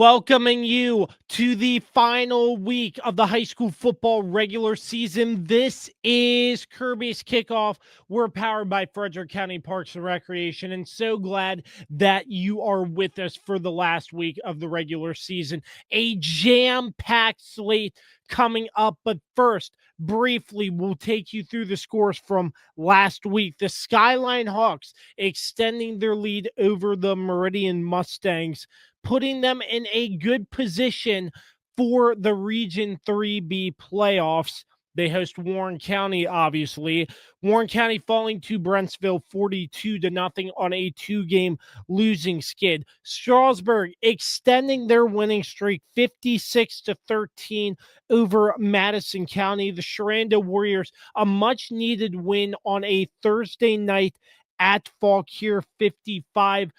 Welcoming you to the final week of the high school football regular season. This is Kirby's Kickoff. We're powered by Frederick County Parks and Recreation, and so glad that you are with us for the last week of the regular season. A jam-packed slate coming up, but first, briefly, we'll take you through the scores from last week. The Skyline Hawks extending their lead over the Meridian Mustangs, putting them in a good position for the Region 3B playoffs. They host Warren County, obviously. Warren County falling to Brentsville 42-0 on a 2-game losing skid. Strasburg extending their winning streak 56-13 over Madison County. The Sherando Warriors, a much-needed win on a Thursday night at Fauquier 55-7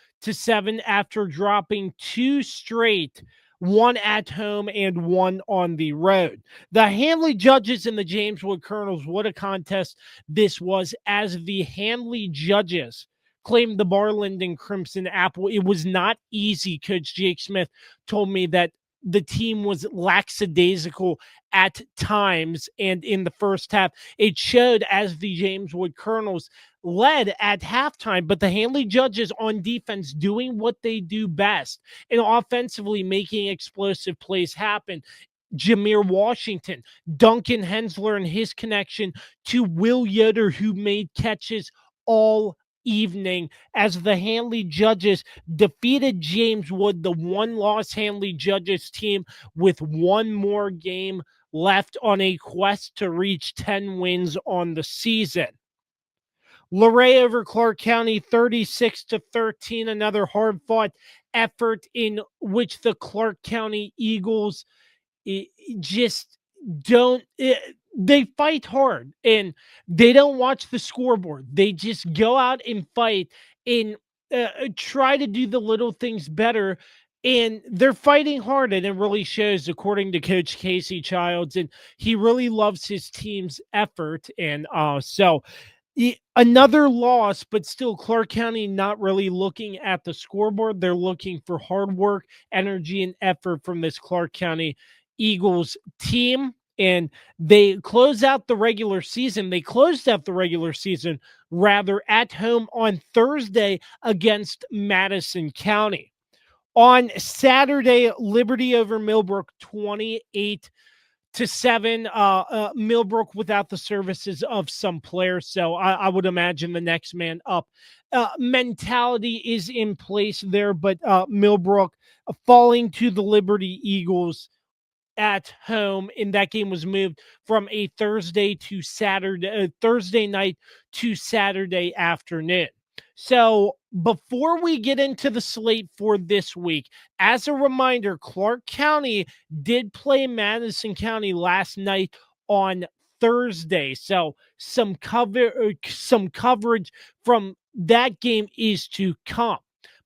after dropping two straight, one at home and one on the road. The Handley Judges and the James Wood Colonels, what a contest this was, as the Handley Judges claimed the Barland and Crimson Apple. It was not easy. Coach Jake Smith told me that the team was lackadaisical at times, and in the first half, it showed as the James Wood Colonels led at halftime, but the Handley Judges on defense doing what they do best and offensively making explosive plays happen. Jameer Washington, Duncan Hensler, and his connection to Will Yoder, who made catches all evening as the Handley Judges defeated James Wood, the one-loss Handley Judges team, with one more game left on a quest to reach 10 wins on the season. Luray over Clarke County 36-13, another hard-fought effort in which the Clarke County Eagles just don't... They fight hard, and they don't watch the scoreboard. They just go out and fight and try to do the little things better, and they're fighting hard, and it really shows, according to Coach Casey Childs, and he really loves his team's effort, and so another loss, but still Clarke County not really looking at the scoreboard. They're looking for hard work, energy, and effort from this Clarke County Eagles team. And they close out the regular season. They closed out the regular season, rather, at home on Thursday against Madison County. On Saturday, Liberty over Millbrook 28-7. Millbrook without the services of some players, so I would imagine the next man up mentality is in place there, but Millbrook falling to the Liberty Eagles at home, and that game was moved from a Thursday night to Saturday afternoon. So before we get into the slate for this week, as a reminder, Clarke County did play Madison County last night on Thursday. So some coverage from that game is to come.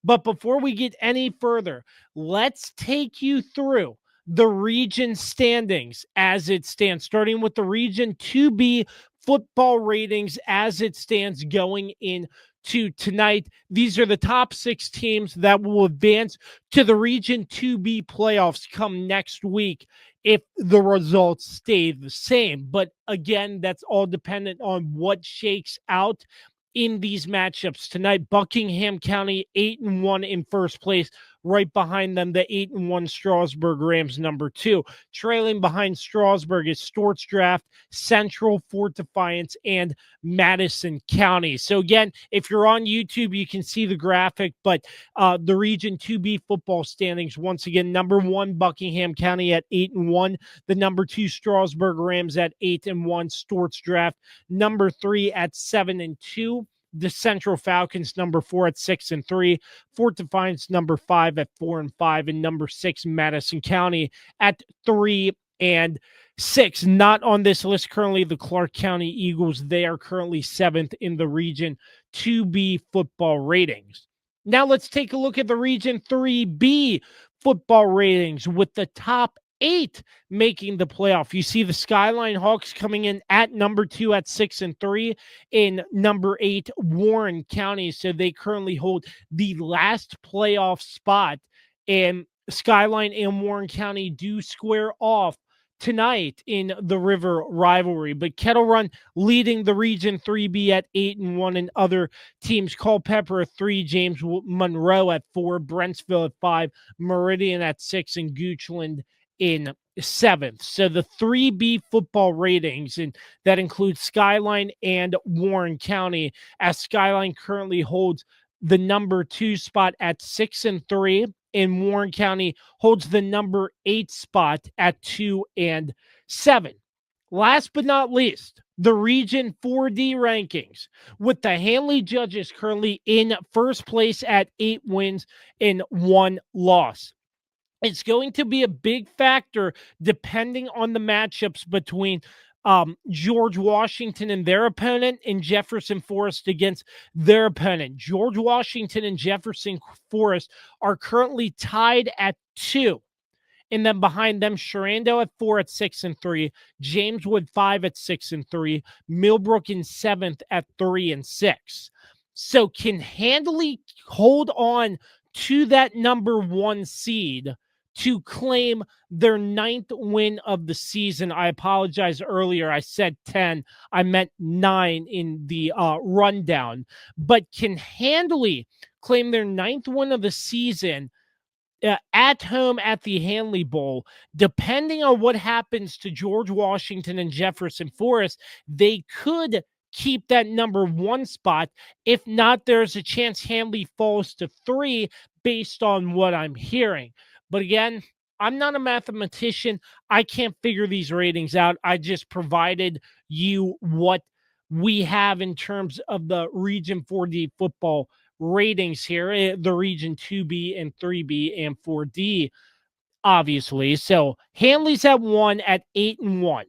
But before we get any further, let's take you through the region standings as it stands, starting with the Region 2B football ratings as it stands going into tonight. These are the top 6 teams that will advance to the Region 2B playoffs come next week if the results stay the same. But again, that's all dependent on what shakes out in these matchups tonight. Buckingham County 8-1 in first place. Right behind them, the 8-1 Strasburg Rams, number 2. Trailing behind Strasburg is Storts Draft, Central, Fort Defiance, and Madison County. So again, if you're on YouTube, you can see the graphic, but the Region 2B football standings, once again, number 1, Buckingham County at 8-1. The number 2, Strasburg Rams at 8-1. Storts Draft, number 3 at 7-2. The Central Falcons, number 4 at 6-3, Fort Defiance, number 5 at 4-5, and number 6, Madison County at 3-6. Not on this list currently, the Clarke County Eagles. They are currently 7th in the Region 2B football ratings. Now let's take a look at the Region 3B football ratings with the top 8 making the playoff. You see the Skyline Hawks coming in at number 2 at 6-3, in number 8 Warren County. So they currently hold the last playoff spot, and Skyline and Warren County do square off tonight in the River Rivalry, but Kettle Run leading the Region 3B at 8-1, and other teams: Culpeper at 3, James Monroe at 4, Brentsville at 5, Meridian at 6, and Goochland in 7th. So the 3B football ratings, and that includes Skyline and Warren County, as Skyline currently holds the number 2 spot at 6-3. And Warren County holds the number 8 spot at 2-7. Last but not least, the Region 4D rankings, with the Handley Judges currently in first place at 8 wins and 1 loss. It's going to be a big factor depending on the matchups between George Washington and their opponent, and Jefferson Forest against their opponent. George Washington and Jefferson Forest are currently tied at 2. And then behind them, Sherando at 4 at 6-3, Jameswood 5 at 6-3, Millbrook in 7th at 3-6. So can Handley hold on to that number 1 seed to claim their 9th win of the season? I apologize earlier. I said 10. I meant 9 in the rundown. But can Handley claim their 9th win of the season at home at the Handley Bowl? Depending on what happens to George Washington and Jefferson Forest, they could keep that number 1 spot. If not, there's a chance Handley falls to 3 based on what I'm hearing. But again, I'm not a mathematician. I can't figure these ratings out. I just provided you what we have in terms of the Region 4D football ratings here, the Region 2B and 3B and 4D, obviously. So Handley's at 1 at 8-1.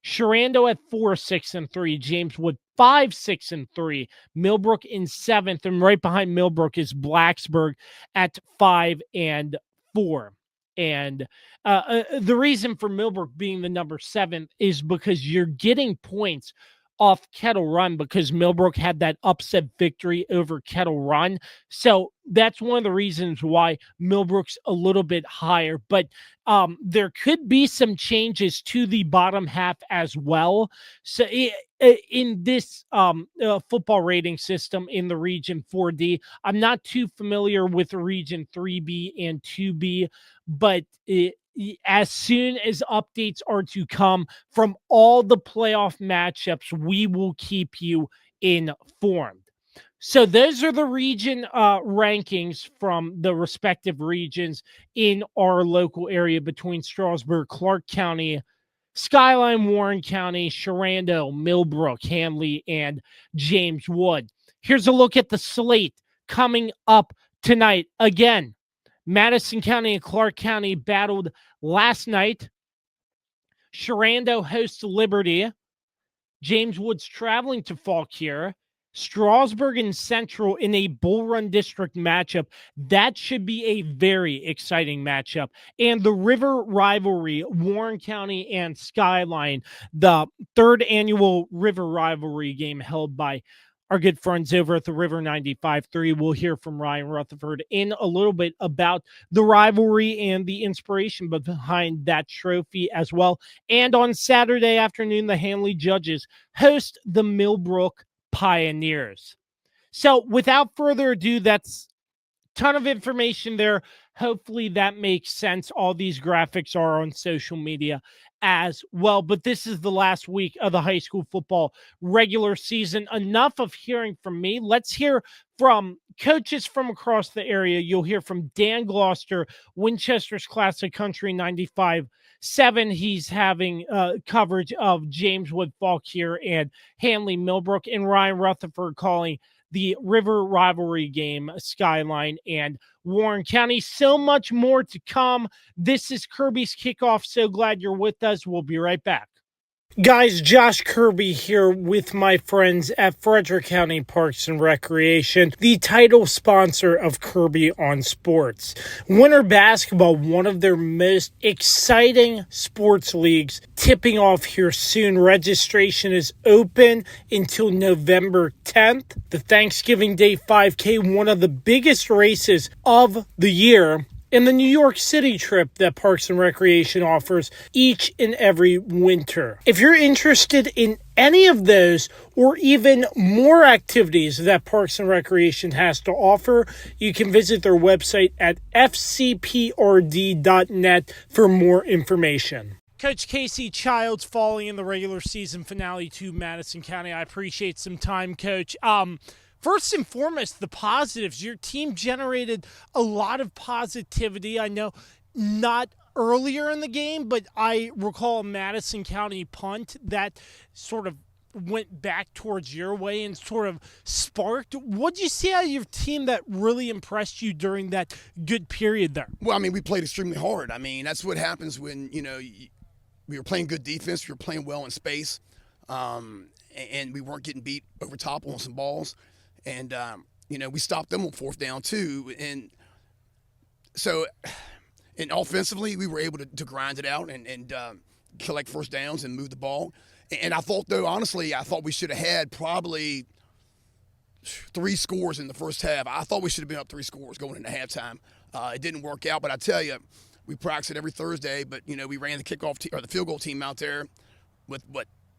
Sherando at 4, 6-3, Jameswood 5, 6-3, Millbrook in 7th, and right behind Millbrook is Blacksburg at 5-4. And the reason for Millbrook being the number 7 is because you're getting points off Kettle Run, because Millbrook had that upset victory over Kettle Run. So that's one of the reasons why Millbrook's a little bit higher. But there could be some changes to the bottom half as well. So in this football rating system in the Region 4D, I'm not too familiar with Region 3B and 2B, but as soon as updates are to come from all the playoff matchups, we will keep you informed. So those are the region rankings from the respective regions in our local area between Strasburg, Clarke County, Skyline, Warren County, Sherando, Millbrook, Handley, and Jameswood. Here's a look at the slate coming up tonight. Again, Madison County and Clarke County battled last night. Sherando hosts Liberty. Jameswood's traveling to Fauquier. Strasburg and Central in a Bull Run District matchup. That should be a very exciting matchup. And the River Rivalry, Warren County and Skyline, the 3rd annual River Rivalry game held by our good friends over at the River 95.3. We'll hear from Ryan Rutherford in a little bit about the rivalry and the inspiration behind that trophy as well. And on Saturday afternoon, the Handley Judges host the Millbrook Pioneers. So without further ado, that's a ton of information there. Hopefully that makes sense. All these graphics are on social media as well. But this is the last week of the high school football regular season. Enough of hearing from me. Let's hear from coaches from across the area. You'll hear from Dan Gloster, Winchester's Classic Country 95.7. He's having coverage of Jameswood, Fauquier, and Handley Millbrook, and Ryan Rutherford calling the River Rivalry game, Skyline and Warren County. So much more to come. This is Kirby's Kickoff. So glad you're with us. We'll be right back. Guys, Josh Kirby here with my friends at Frederick County Parks and Recreation, the title sponsor of Kirby on Sports. Winter basketball, one of their most exciting sports leagues, tipping off here soon. Registration is open until November 10th. The Thanksgiving Day 5K, one of the biggest races of the year, and the New York City trip that Parks and Recreation offers each and every winter. If you're interested in any of those or even more activities that Parks and Recreation has to offer, you can visit their website at fcprd.net for more information. Coach Casey Childs falling in the regular season finale to Madison County. I appreciate some time, Coach. First and foremost, the positives. Your team generated a lot of positivity. I know not earlier in the game, but I recall a Madison County punt that sort of went back towards your way and sort of sparked. What did you see out of your team that really impressed you during that good period there? Well, I mean, we played extremely hard. I mean, that's what happens when, we were playing good defense. We were playing well in space, and we weren't getting beat over top on some balls. And, we stopped them on fourth down, too. And so, and offensively, we were able to grind it out and collect first downs and move the ball. And I thought, though, honestly, we should have had probably 3 scores in the first half. I thought we should have been up 3 scores going into halftime. It didn't work out, but I tell you, we practice it every Thursday, but, we ran the kickoff or the field goal team out there with,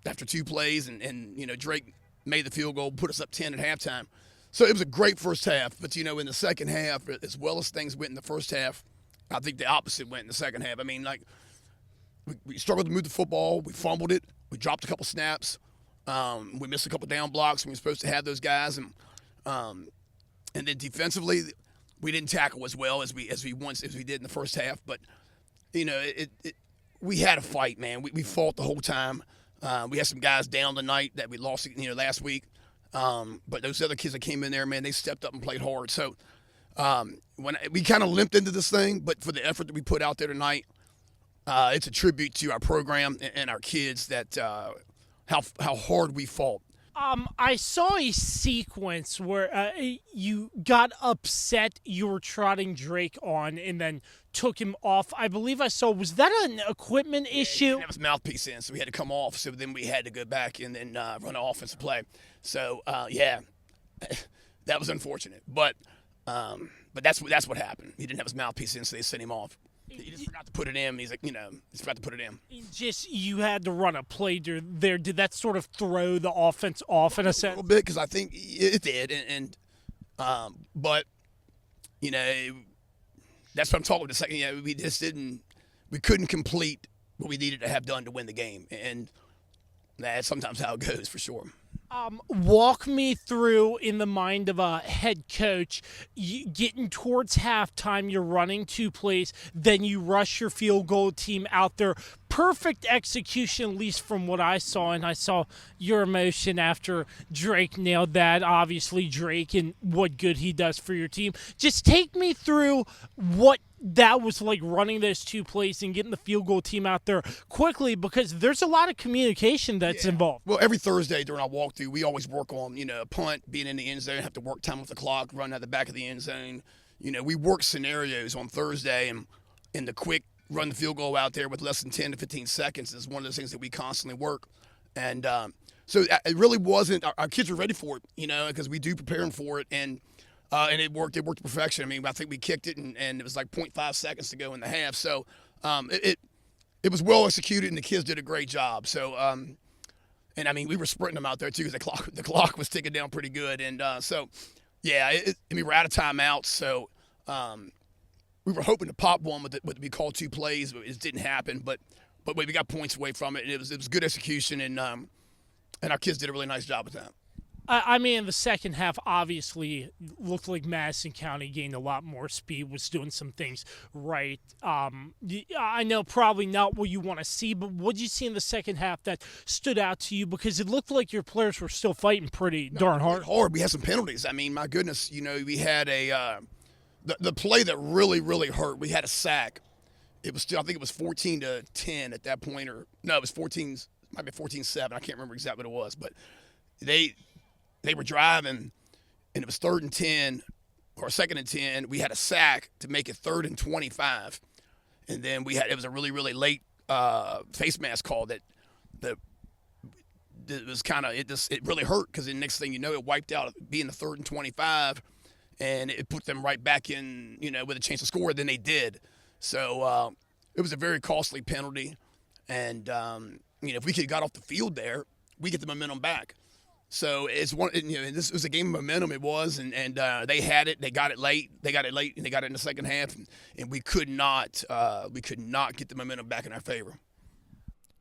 after 2 plays, and Drake made the field goal, put us up 10 at halftime. So it was a great first half, but, in the second half, as well as things went in the first half, I think the opposite went in the second half. I mean, we struggled to move the football. We fumbled it. We dropped a couple snaps. We missed a couple down blocks when we were supposed to have those guys. And then defensively, we didn't tackle as well as we did in the first half, but we had a fight, man. We fought the whole time. We had some guys down tonight that we lost, last week. But those other kids that came in there, man, they stepped up and played hard. So when we kind of limped into this thing, but for the effort that we put out there tonight, it's a tribute to our program and our kids that how hard we fought. I saw a sequence where you got upset you were trotting Drake on and then took him off. I believe I saw, was that an equipment issue? He didn't have his mouthpiece in, so we had to come off. So then we had to go back and then run an offensive play. So, that was unfortunate. But that's what happened. He didn't have his mouthpiece in, so they sent him off. He just forgot to put it in. He's like, he forgot to put it in. Just, you had to run a play there. Did that sort of throw the offense off in a sense? A little bit, because I think it did. But, that's what I'm talking about. Second, we couldn't complete what we needed to have done to win the game. And that's sometimes how it goes, for sure. Walk me through, in the mind of a head coach, getting towards halftime, you're running 2 plays, then you rush your field goal team out there. Perfect execution, at least from what I saw, and I saw your emotion after Drake nailed that. Obviously, Drake and what good he does for your team. Just take me through what that was like, running those 2 plays and getting the field goal team out there quickly, because there's a lot of communication that's involved. Well, every Thursday during our walkthrough, we always work on, a punt, being in the end zone, have to work time with the clock, run out the back of the end zone. We work scenarios on Thursday, and in the quick run the field goal out there with less than 10 to 15 seconds is one of those things that we constantly work. And so it really wasn't, our kids were ready for it, because we do prepare them for it. And it worked. It worked to perfection. I mean, I think we kicked it, and it was like 0.5 seconds to go in the half. So it was well executed, and the kids did a great job. So, and I mean, we were sprinting them out there too, because the clock was ticking down pretty good. And we were out of timeouts. So we were hoping to pop one with what we called 2 plays, but it didn't happen. But we got points away from it, and it was good execution, and our kids did a really nice job with that. I mean, in the second half, obviously, looked like Madison County gained a lot more speed, was doing some things right. I know probably not what you want to see, but what did you see in the second half that stood out to you? Because it looked like your players were still fighting pretty darn hard. We had some penalties. I mean, my goodness, we had the play that really, really hurt. We had a sack. It was I think it was 14-10 at that point, or no, it was 14. Might be 14-7. I can't remember exactly what it was, but they were driving, and it was 3rd and 10 or 2nd and 10. We had a sack to make it 3rd and 25, and then it was a really, really late face mask call that was kind of it really hurt, because the next thing you know, it wiped out being the 3rd and 25, and it put them right back in, with a chance to score than they did. So it was a very costly penalty, and if we could have got off the field there, we get the momentum back. So it's one. This was a game of momentum. It was, and they had it. They got it late. They got it late, and they got it in the second half, and we could not get the momentum back in our favor.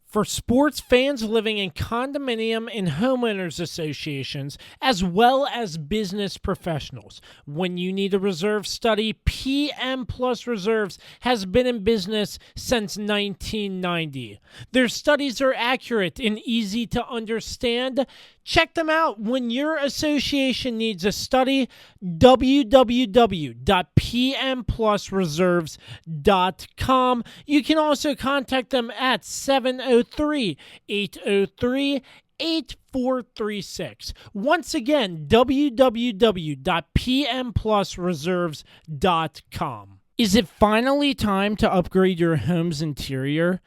For sports fans living in condominium and homeowners associations, as well as business professionals, when you need a reserve study, PM Plus Reserves has been in business since 1990. Their studies are accurate and easy to understand. Check them out when your association needs a study. www.pmplusreserves.com. You can also contact them at 703-803-8436. Once again, www.pmplusreserves.com. Is it finally time to upgrade your home's interior?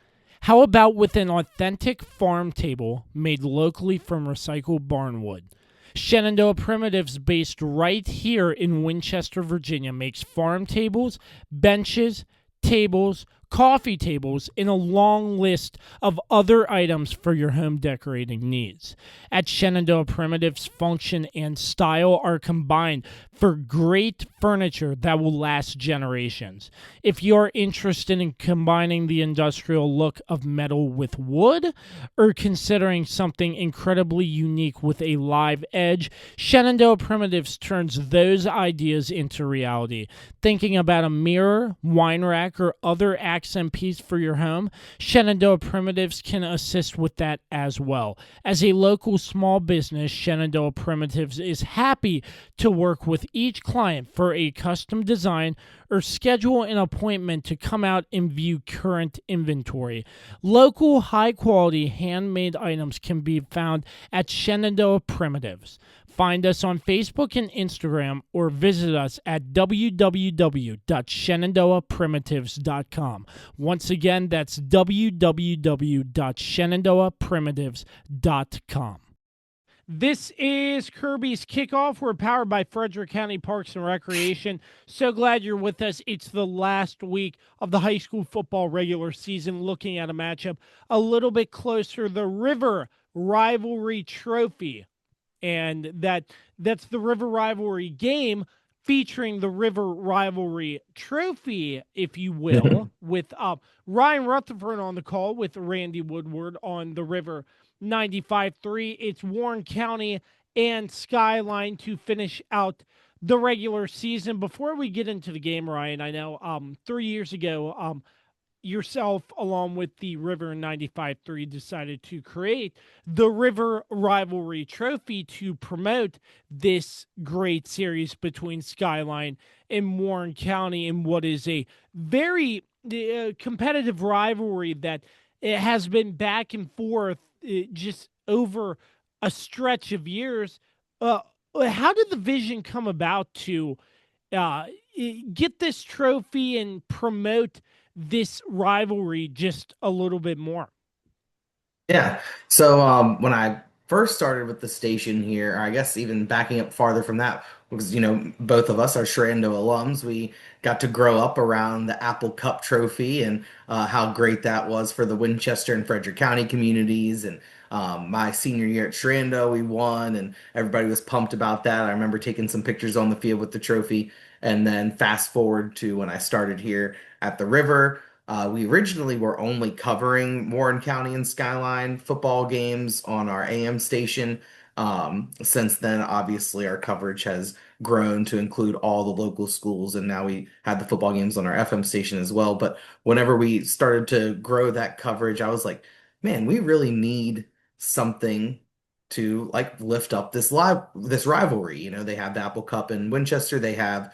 How about with an authentic farm table made locally from recycled barnwood? Shenandoah Primitives, based right here in Winchester, Virginia, makes farm tables, benches, tables, coffee tables, and a long list of other items for your home decorating needs. At Shenandoah Primitives, function and style are combined for great furniture that will last generations. If you're interested in combining the industrial look of metal with wood, or considering something incredibly unique with a live edge, Shenandoah Primitives turns those ideas into reality. Thinking about a mirror, wine rack, or other accent piece for your home, Shenandoah Primitives can assist with that as well. As a local small business, Shenandoah Primitives is happy to work with each client for a custom design or schedule an appointment to come out and view current inventory. Local, high-quality, handmade items can be found at Shenandoah Primitives. Find us on Facebook and Instagram, or visit us at www.shenandoahprimitives.com. Once again, that's www.shenandoahprimitives.com. This is Kirby's Kickoff. We're powered by Frederick County Parks and Recreation. So glad you're with us. It's the last week of the high school football regular season, looking at a matchup a little bit closer, the River Rivalry Trophy. And that's the River Rivalry game featuring the River Rivalry Trophy, if you will, with Ryan Rutherford on the call with Randy Woodward on the River 95.3. It's Warren County and Skyline to finish out the regular season. Before we get into the game, Ryan, I know 3 years ago, yourself, along with the River 95.3, decided to create the River Rivalry Trophy to promote this great series between Skyline and Warren County in what is a very competitive rivalry that it has been back and forth just over a stretch of years. How did the vision come about to get this trophy and promote this rivalry just a little bit more? Yeah. So when I first started with the station here, or I guess even backing up farther from that, because both of us are Sherando alums, we got to grow up around the Apple Cup Trophy and how great that was for the Winchester and Frederick County communities. And my senior year at Sherando, we won, and everybody was pumped about that. I remember taking some pictures on the field with the trophy. And then fast forward to when I started here at the River. We originally were only covering Warren County and Skyline football games on our AM station. Since then, obviously, our coverage has grown to include all the local schools, and now we have the football games on our FM station as well. But whenever we started to grow that coverage, I was like, man, we really need something to like lift up this rivalry. They have the Apple Cup in Winchester. They have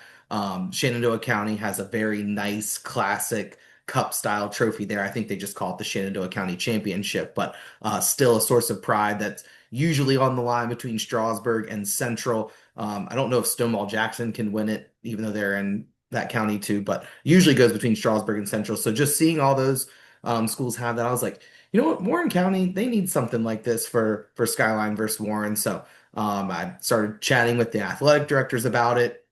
Shenandoah County has a very nice classic cup style trophy there. I think they just call it the Shenandoah County Championship, but still a source of pride that's usually on the line between Strasburg and Central. I don't know if Stonewall Jackson can win it, even though they're in that county too, but usually goes between Strasburg and Central. So just seeing all those schools have that, I was like, you know what, Warren County, they need something like this for Skyline versus Warren. So I started chatting with the athletic directors about it.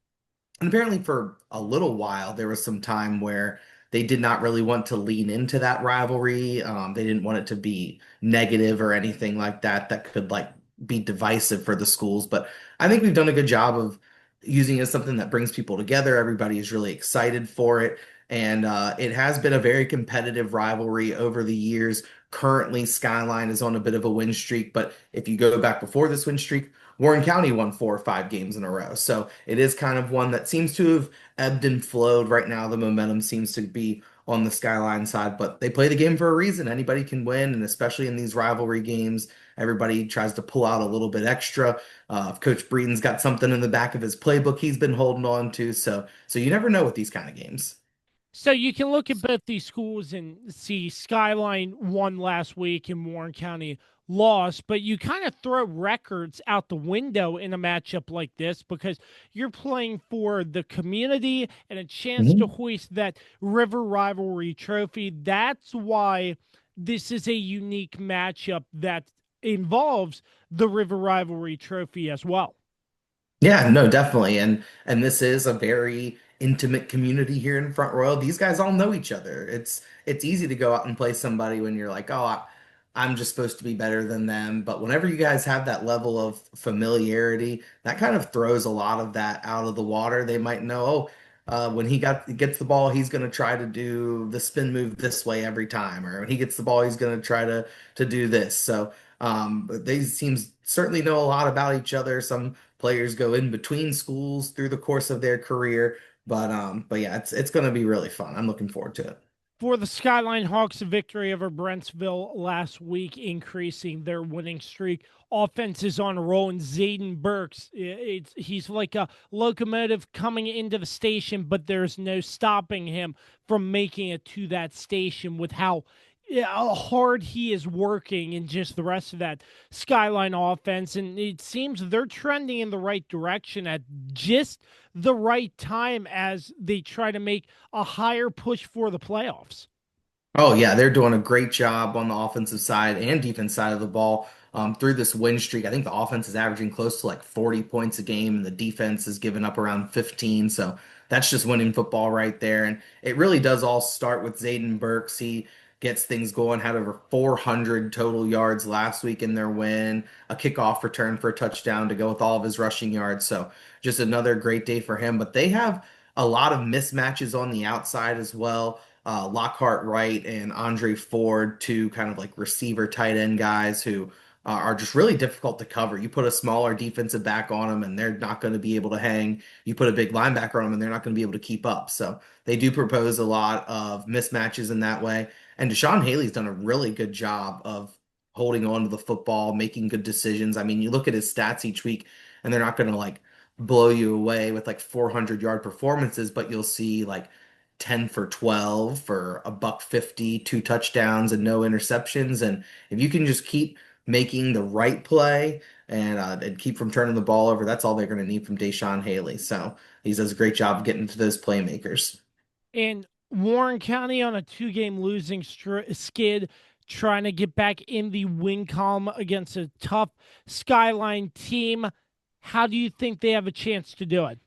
And apparently, for a little while, there was some time where they did not really want to lean into that rivalry. They didn't want it to be negative or anything like that that could like be divisive for the schools. But I think we've done a good job of using it as something that brings people together. Everybody is really excited for it. And it has been a very competitive rivalry over the years. Currently, Skyline is on a bit of a win streak, but if you go back before this win streak, Warren County won 4 or 5 games in a row. So it is kind of one that seems to have ebbed and flowed. Right now, the momentum seems to be on the Skyline side, but they play the game for a reason. Anybody can win, and especially in these rivalry games, everybody tries to pull out a little bit extra. If Coach Breeden's got something in the back of his playbook he's been holding on to, so you never know with these kind of games. So you can look at both these schools and see Skyline won last week and Warren County lost, but you kind of throw records out the window in a matchup like this because you're playing for the community and a chance to Mhm. hoist that River Rivalry trophy. That's why this is a unique matchup that involves the River Rivalry trophy as well. Yeah, no, definitely. And this is a very intimate community here in Front Royal. These guys all know each other. It's easy to go out and play somebody when you're like, "Oh, I'm just supposed to be better than them." But whenever you guys have that level of familiarity, that kind of throws a lot of that out of the water. They might know, oh, when gets the ball, he's going to try to do the spin move this way every time, or when he gets the ball, he's going to try to do this. So but these teams certainly know a lot about each other. Some players go in between schools through the course of their career, but yeah, it's going to be really fun. I'm looking forward to it. For the Skyline Hawks, a victory over Brentsville last week, increasing their winning streak. Offense is on a roll, and Zayden Burks, he's like a locomotive coming into the station, but there's no stopping him from making it to that station with how hard he is working and just the rest of that Skyline offense. And it seems they're trending in the right direction at just the right time as they try to make a higher push for the playoffs. Oh yeah, they're doing a great job on the offensive side and defense side of the ball. Through this win streak, I think the offense is averaging close to like 40 points a game, and the defense is giving up around 15. So that's just winning football right there. And it really does all start with Zayden Burks. He gets things going, had over 400 total yards last week in their win, a kickoff return for a touchdown to go with all of his rushing yards. So just another great day for him. But they have a lot of mismatches on the outside as well. Lockhart Wright and Andre Ford, two kind of like receiver tight end guys who are just really difficult to cover. You put a smaller defensive back on them and they're not going to be able to hang. You put a big linebacker on them and they're not going to be able to keep up. So they do propose a lot of mismatches in that way. And Deshaun Haley's done a really good job of holding on to the football, making good decisions. I mean, you look at his stats each week and they're not going to like blow you away with like 400-yard performances, but you'll see like 10 for 12 for a buck 50, 2 touchdowns and no interceptions. And if you can just keep making the right play and keep from turning the ball over, that's all they're going to need from Deshaun Haley. So he does a great job of getting to those playmakers. And Warren County on a 2-game losing skid, trying to get back in the win column against a tough Skyline team. How do you think they have a chance to do it?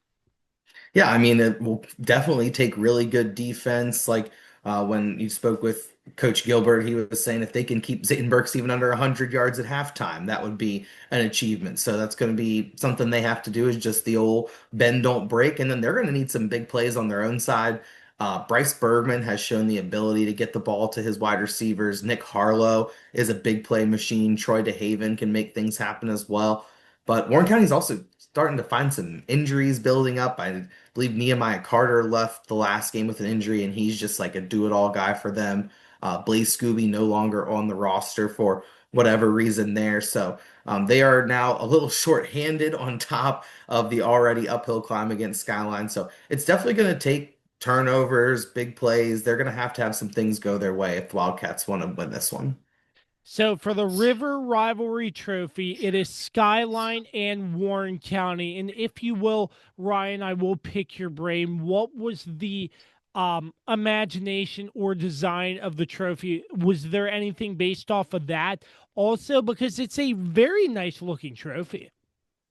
Yeah, I mean, it will definitely take really good defense. Like when you spoke with Coach Gilbert, he was saying if they can keep Zayton Burks even under 100 yards at halftime, that would be an achievement. So that's going to be something they have to do is just the old bend, don't break. And then they're going to need some big plays on their own side. Bryce Bergman has shown the ability to get the ball to his wide receivers. Nick Harlow is a big play machine. Troy DeHaven can make things happen as well. But Warren County is also starting to find some injuries building up. I believe Nehemiah Carter left the last game with an injury, and he's just like a do-it-all guy for them. Blaze Scooby no longer on the roster for whatever reason there. So they are now a little short-handed on top of the already uphill climb against Skyline. So it's definitely going to take turnovers, big plays. They're going to have some things go their way if the Wildcats want to win this one. So for the River Rivalry Trophy, it is Skyline and Warren County. And if you will, Ryan, I will pick your brain. What was the imagination or design of the trophy? Was there anything based off of that? Also, because it's a very nice looking trophy.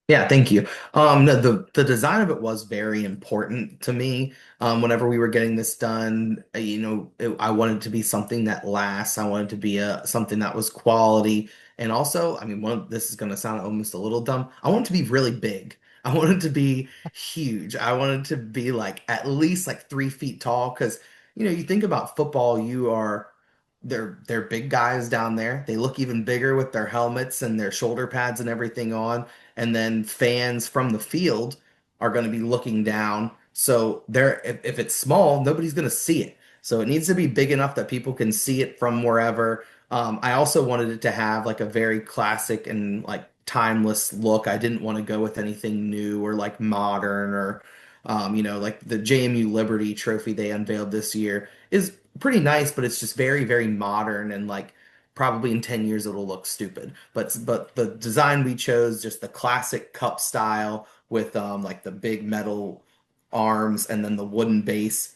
Yeah, thank you. No, the design of it was very important to me. Whenever we were getting this done, I wanted to be something that lasts. I wanted to be something that was quality, and also, I mean, this is going to sound almost a little dumb. I want it to be really big. I want it to be huge. I wanted to be like at least like 3 feet tall, because you think about football, they're big guys down there. They look even bigger with their helmets and their shoulder pads and everything on. And then fans from the field are going to be looking down. So if it's small, nobody's going to see it. So it needs to be big enough that people can see it from wherever. I also wanted it to have like a very classic and like timeless look. I didn't want to go with anything new or like modern or like the JMU Liberty trophy they unveiled this year is pretty nice, but it's just very, very modern and like probably in 10 years it'll look stupid. But the design we chose, just the classic cup style with like the big metal arms and then the wooden base.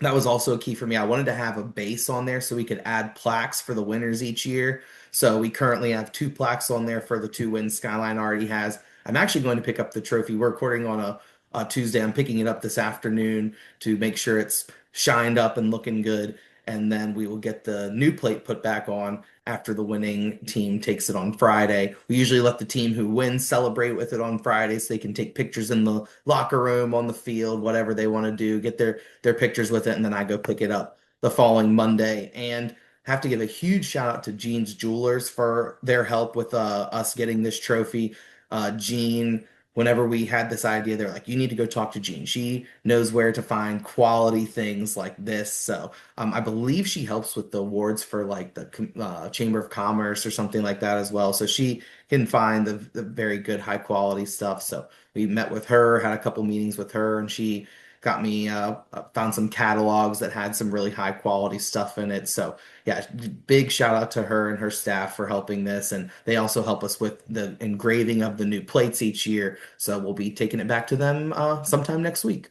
That was also a key for me. I wanted to have a base on there so we could add plaques for the winners each year. So we currently have 2 plaques on there for the 2 wins Skyline already has. I'm actually going to pick up the trophy. We're recording on a Tuesday. I'm picking it up this afternoon to make sure it's shined up and looking good. And then we will get the new plate put back on after the winning team takes it on Friday. We usually let the team who wins celebrate with it on Friday so they can take pictures in the locker room, on the field, whatever they want to do, get their pictures with it, and then I go pick it up the following Monday. And have to give a huge shout out to Gene's Jewelers for their help with us getting this trophy. Gene, whenever we had this idea, they're like, you need to go talk to Gene. She knows where to find quality things like this. So I believe she helps with the awards for like the Chamber of Commerce or something like that as well. So she can find the very good, high quality stuff. So we met with her, had a couple meetings with her, and she got me found some catalogs that had some really high quality stuff in it. So yeah, big shout out to her and her staff for helping this, and they also help us with the engraving of the new plates each year. So we'll be taking it back to them sometime next week.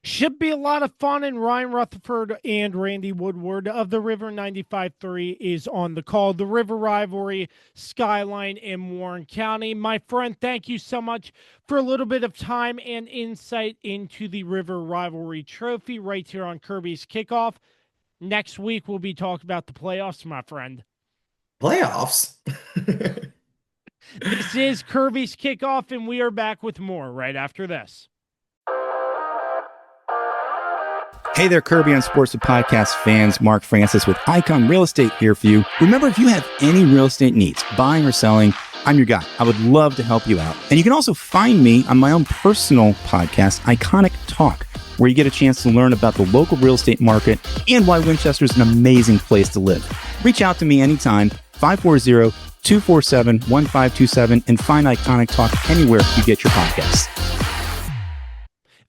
Should be a lot of fun, and Ryan Rutherford and Randy Woodward of the River 95.3 is on the call. The River Rivalry, Skyline, and Warren County. My friend, thank you so much for a little bit of time and insight into the River Rivalry Trophy right here on Kirby's Kickoff. Next week, we'll be talking about the playoffs, my friend. Playoffs. This is Kirby's Kickoff, and we are back with more right after this. Hey there, Kirby on Sports with Podcast fans. Mark Francis with Icon Real Estate here for you. Remember, if you have any real estate needs, buying or selling, I'm your guy. I would love to help you out. And you can also find me on my own personal podcast, Iconic Talk, where you get a chance to learn about the local real estate market and why Winchester is an amazing place to live. Reach out to me anytime, 540-247-1527, and find Iconic Talk anywhere you get your podcasts.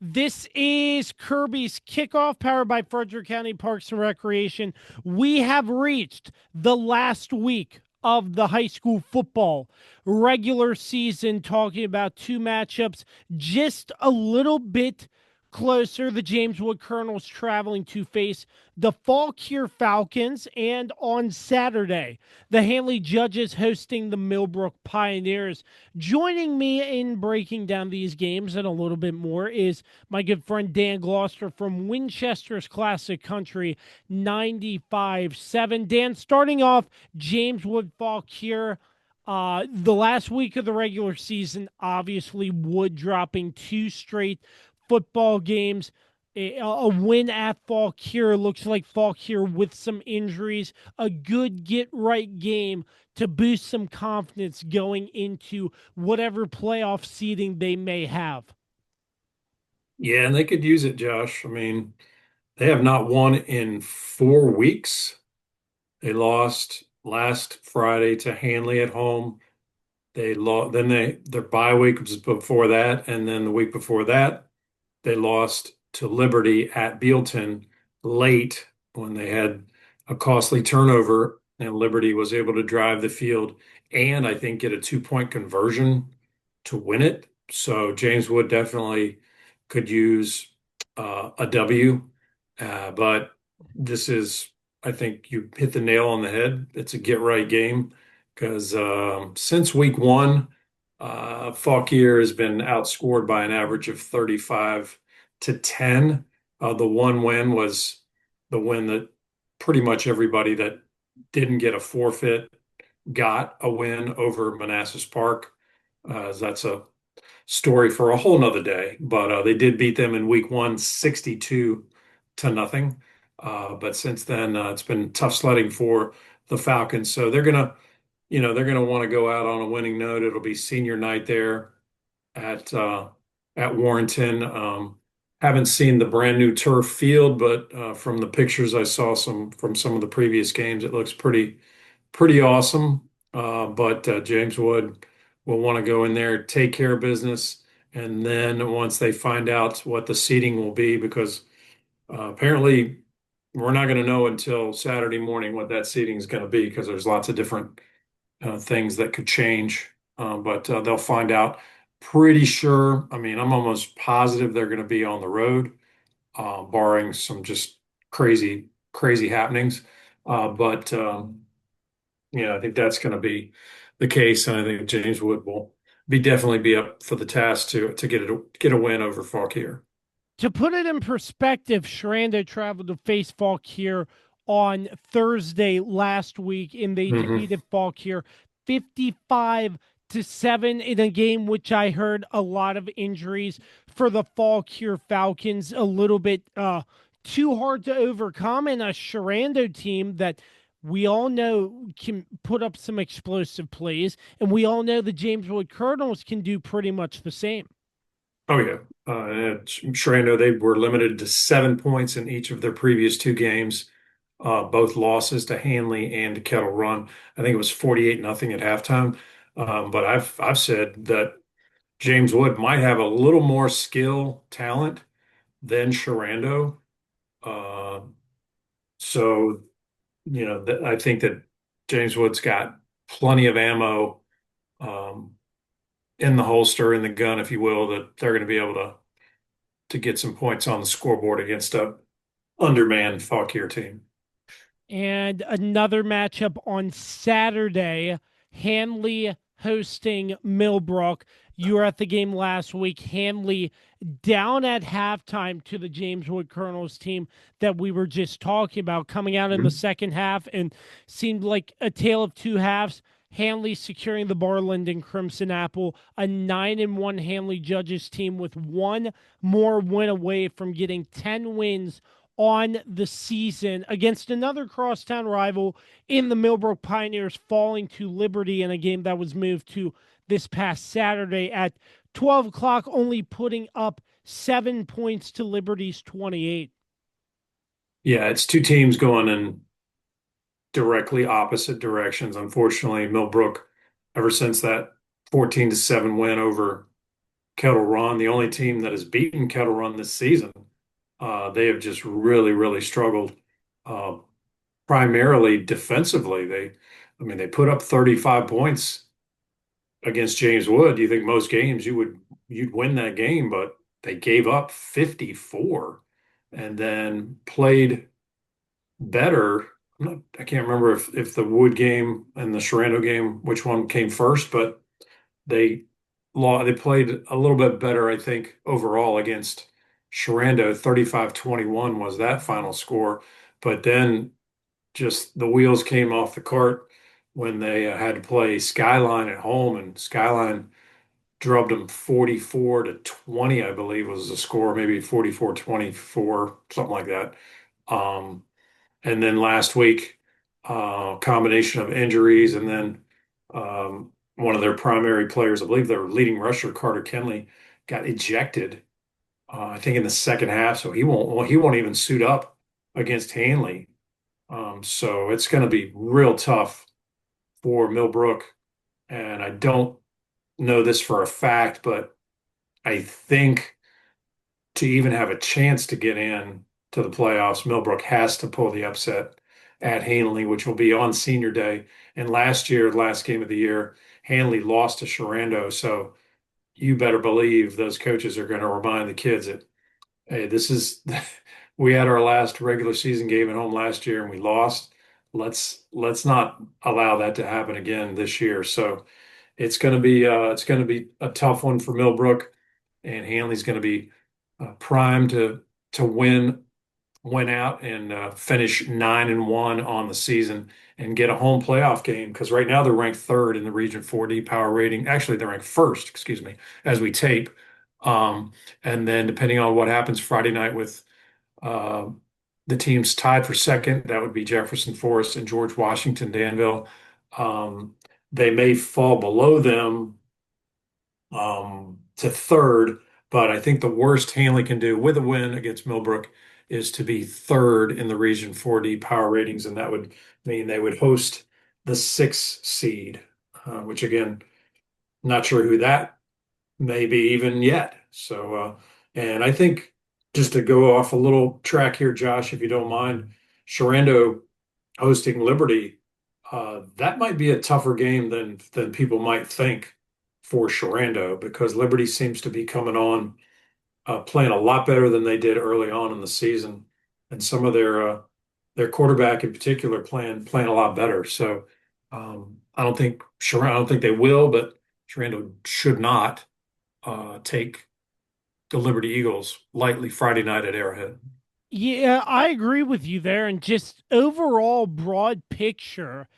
This is Kirby's Kickoff, powered by Frederick County Parks and Recreation. We have reached the last week of the high school football regular season, talking about 2 matchups just a little bit closer. The James Wood Colonels traveling to face the Fauquier Falcons, and on Saturday, the Handley Judges hosting the Millbrook Pioneers. Joining me in breaking down these games and a little bit more is my good friend Dan Gloster from Winchester's Classic Country 95.7. Dan, starting off, James Wood Fauquier. The last week of the regular season, obviously Wood dropping 2 straight football games. A win at Fauquier. Looks like Fauquier with some injuries. A good get-right game to boost some confidence going into whatever playoff seeding they may have. Yeah, and they could use it, Josh. I mean, they have not won in 4 weeks. They lost last Friday to Handley at home. They lost, then their bye week was before that, and then the week before that, they lost to Liberty at Bealton late when they had a costly turnover, and Liberty was able to drive the field and I think get a 2-point conversion to win it. So James Wood definitely could use a W, but this is, I think you hit the nail on the head. It's a get right game because since week 1, Fauquier has been outscored by an average of 35-10. The one win was the win that pretty much everybody that didn't get a forfeit got a win over Manassas Park. That's a story for a whole nother day, but they did beat them in week one, 62-0. But since then, it's been tough sledding for the Falcons. So they're gonna want to go out on a winning note. It'll be senior night there at Warrenton. Haven't seen the brand new turf field, but from the pictures I saw from some of the previous games, it looks pretty awesome. But James Wood will want to go in there, take care of business, and then once they find out what the seating will be, because apparently we're not going to know until Saturday morning what that seating is going to be, because there's lots of different things that could change. But they'll find out. Pretty sure. I mean, I'm almost positive they're going to be on the road, barring some just crazy, crazy happenings. But I think that's going to be the case, and I think James Wood will definitely be up for the task to get a win over Fauquier. To put it in perspective, Sherando traveled to face Fauquier on Thursday last week, and they defeated Fauquier 55-7 in a game which I heard a lot of injuries for the Fauquier Falcons, a little bit too hard to overcome, and a Sherando team that we all know can put up some explosive plays, and we all know the James Wood Colonels can do pretty much the same. Oh, yeah. Sherando, they were limited to 7 points in each of their previous two games, both losses to Handley and to Kettle Run. I think it was 48-0 at halftime. But I've said that James Wood might have a little more skill, talent than Sherando. So, I think that James Wood's got plenty of ammo in the holster, in the gun, if you will, that they're going to be able to get some points on the scoreboard against a undermanned Fauquier team. And another matchup on Saturday, Handley hosting Millbrook. You were at the game last week. Handley down at halftime to the James Wood Colonels team that we were just talking about, coming out in the second half, and seemed like a tale of two halves. Handley securing the Barland and Crimson Apple, a 9-1 Handley Judges team with one more win away from getting 10 wins on the season against another crosstown rival in the Millbrook Pioneers, falling to Liberty in a game that was moved to this past Saturday at 12 o'clock, only putting up 7 points to Liberty's 28. Yeah, it's two teams going in directly opposite directions. Unfortunately, Millbrook, ever since that 14-7 win over Kettle Run, the only team that has beaten Kettle Run this season, they have just really, really struggled, primarily defensively. They put up 35 points against James Wood. You think most games you'd win that game, but they gave up 54 and then played better. I can't remember if the Wood game and the Sherando game, which one came first, but they played a little bit better, I think, overall against Sherando. 35-21 was that final score. But then just the wheels came off the cart when they had to play Skyline at home, and Skyline drubbed them 44-20, I believe was the score, maybe 44-24, something like that. And then last week, combination of injuries, and then one of their primary players, I believe their leading rusher, Carter Kenley, got ejected, I think in the second half, so he won't even suit up against Handley. So it's going to be real tough for Millbrook, and I don't know this for a fact, but I think to even have a chance to get in to the playoffs, Millbrook has to pull the upset at Handley, which will be on senior day. And last game of the year, Handley lost to Sherando. So you better believe those coaches are going to remind the kids that, hey, we had our last regular season game at home last year and we lost. Let's not allow that to happen again this year. So it's going to be a tough one for Millbrook, and Handley's going to be primed to win out and finish 9-1 on the season and get a home playoff game, because right now they're ranked third in the Region 4D power rating. Actually, they're ranked first, excuse me, as we tape. And then depending on what happens Friday night with uh, the teams tied for second, that would be Jefferson Forest and George Washington Danville. Um, they may fall below them to third, but I think the worst Handley can do with a win against Millbrook is to be third in the Region 4D power ratings, and that would mean they would host the sixth seed, which again, not sure who that may be even yet. So, and I think just to go off a little track here, Josh, if you don't mind, Sherando hosting Liberty, that might be a tougher game than people might think for Sherando, because Liberty seems to be coming on playing a lot better than they did early on in the season, and some of their quarterback in particular playing a lot better. So I don't think they will, but Sherando should not take the Liberty Eagles lightly Friday night at Arrowhead. Yeah, I agree with you there. And just overall broad picture,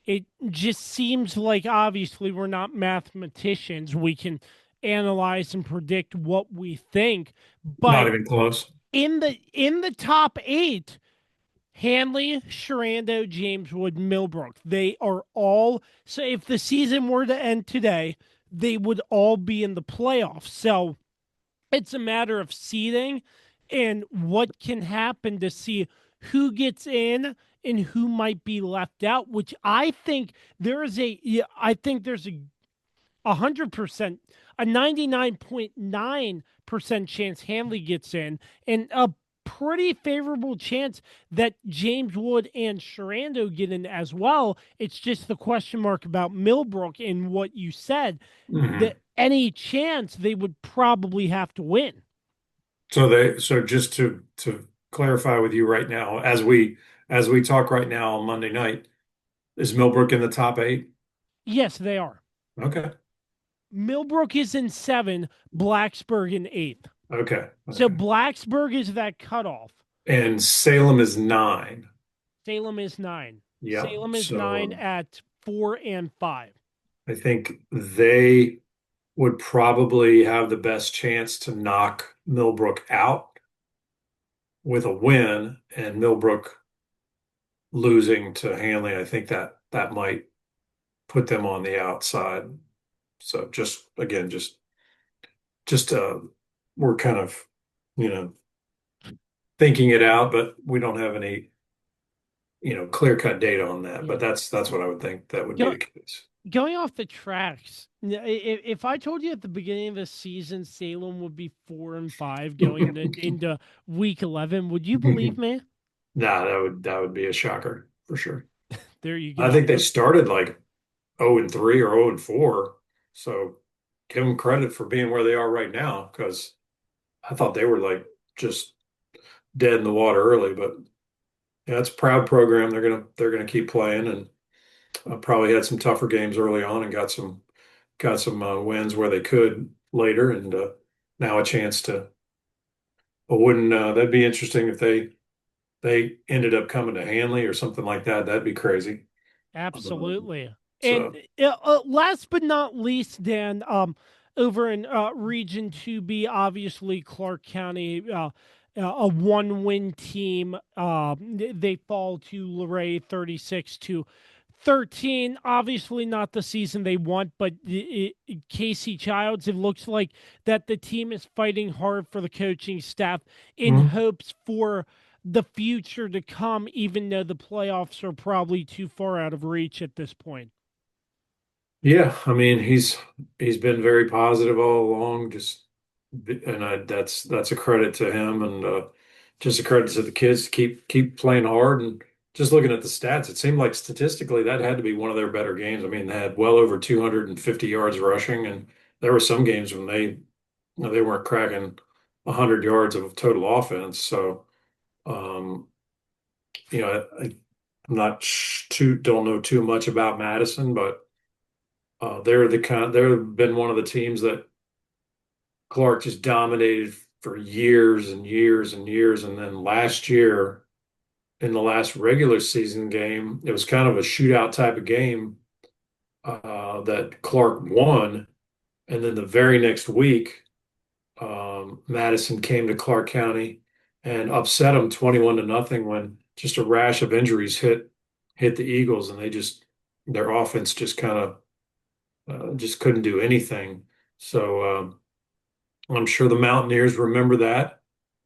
it just seems like obviously we're not mathematicians. We can analyze and predict what we think, Not but even close. in the top eight, Handley, Sherando, James Wood, Millbrook, they are all, so if the season were to end today, they would all be in the playoffs. So it's a matter of seeding and what can happen to see who gets in and who might be left out, which I think I think there's a 100%, a 99.9% chance Handley gets in, and a pretty favorable chance that James Wood and Sherando get in as well. It's just the question mark about Millbrook and what you said, Mhm. that any chance they would probably have to win. So just to clarify with you right now, as we talk right now on Monday night, is Millbrook in the top eight? Yes, they are. Okay. Millbrook is in seven, Blacksburg in eighth. Okay. So Okay. Blacksburg is that cutoff. And Salem is 9. Salem is nine. Yeah. Salem is So nine at 4 and 5. I think they would probably have the best chance to knock Millbrook out with a win, and Millbrook losing to Handley. I think that might put them on the outside. So just again, just we're kind of, you know, thinking it out, but we don't have any, clear cut data on that. But Yeah. that's what I would think that would be Go, the case. going off the tracks, if I told you at the beginning of the season Salem would be 4 and 5 going into week 11, would you believe me? Nah, that would be a shocker for sure. There you I go. think they started like 0-3 or 0-4. So give them credit for being where they are right now, because I thought they were like just dead in the water early. But yeah, it's a proud program. They're gonna keep playing, and probably had some tougher games early on and got some wins where they could later, and now a chance to. But wouldn't that'd be interesting if they ended up coming to Handley or something like that? That'd be crazy. Um, Absolutely. And so last but not least, Dan, over in Region 2B, obviously Clarke County, a one-win team. They fall to Luray 36-13. Obviously not the season they want, but Casey Childs, it looks like that the team is fighting hard for the coaching staff in mhm. hopes for the future to come, even though the playoffs are probably too far out of reach at this point. Yeah, I mean he's been very positive all along. That's a credit to him, and just a credit to the kids to keep playing hard. And just looking at the stats, it seemed like statistically that had to be one of their better games. I mean, they had well over 250 yards rushing, and there were some games when they weren't cracking 100 yards of total offense. So, um, I'm not too don't know too much about Madison, but They've been one of the teams that Clarke just dominated for years and years and years. And then last year, in the last regular season game, it was kind of a shootout type of game that Clarke won. And then the very next week, Madison came to Clarke County and upset them 21-0 when just a rash of injuries hit the Eagles, and their offense just kind of just couldn't do anything. So I'm sure the Mountaineers remember that,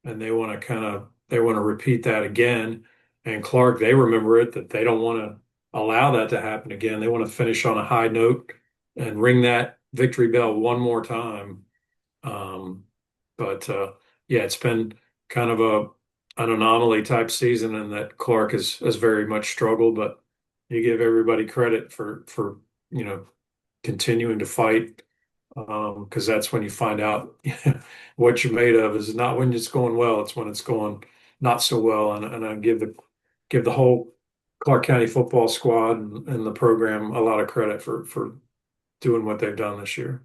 and they want to repeat that again. And Clarke, they remember it, that they don't want to allow that to happen again. They want to finish on a high note and ring that victory bell one more time. But yeah, it's been kind of an anomaly type season, and that Clarke has very much struggled. But you give everybody credit for continuing to fight, because that's when you find out what you're made of. Is not when it's going well; it's when it's going not so well. And I give the whole Clarke County football squad and the program a lot of credit for doing what they've done this year.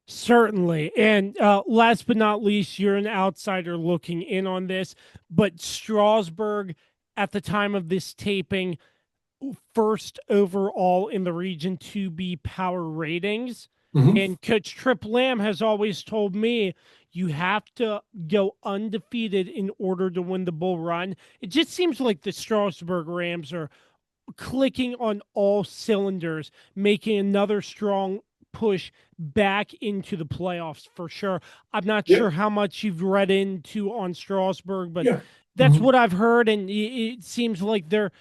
Certainly. And last but not least, you're an outsider looking in on this, but Strasburg, at the time of this taping, first overall in the Region 2B power ratings. Mm-hmm. And Coach Tripp Lamb has always told me you have to go undefeated in order to win the Bull Run. It just seems like the Strasburg Rams are clicking on all cylinders, making another strong push back into the playoffs for sure. I'm not sure how much you've read into on Strasburg, but that's what I've heard, and it seems like they're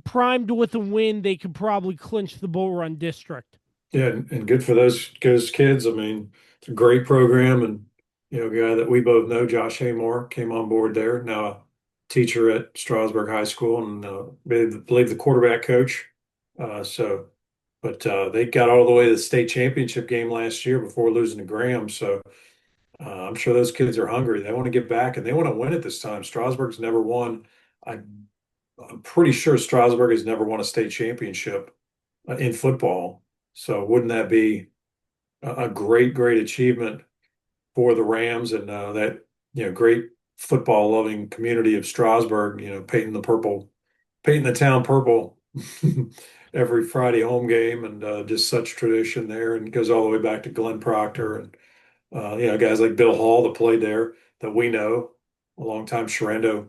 primed with a win. They could probably clinch the Bull Run district. Yeah, and good for those kids. I mean, it's a great program, and a guy that we both know, Josh Haymore, came on board there. Now a teacher at Strasburg High School, and believe the quarterback coach. But they got all the way to the state championship game last year before losing to Graham. So I'm sure those kids are hungry. They want to get back, and they want to win it this time. Strasburg's never won. I'm pretty sure Strasburg has never won a state championship in football. So wouldn't that be a great achievement for the Rams and that great football loving community of Strasburg? Painting the town purple every Friday home game, and just such tradition there, and goes all the way back to Glenn Proctor and guys like Bill Hall that played there that we know, a longtime Sherando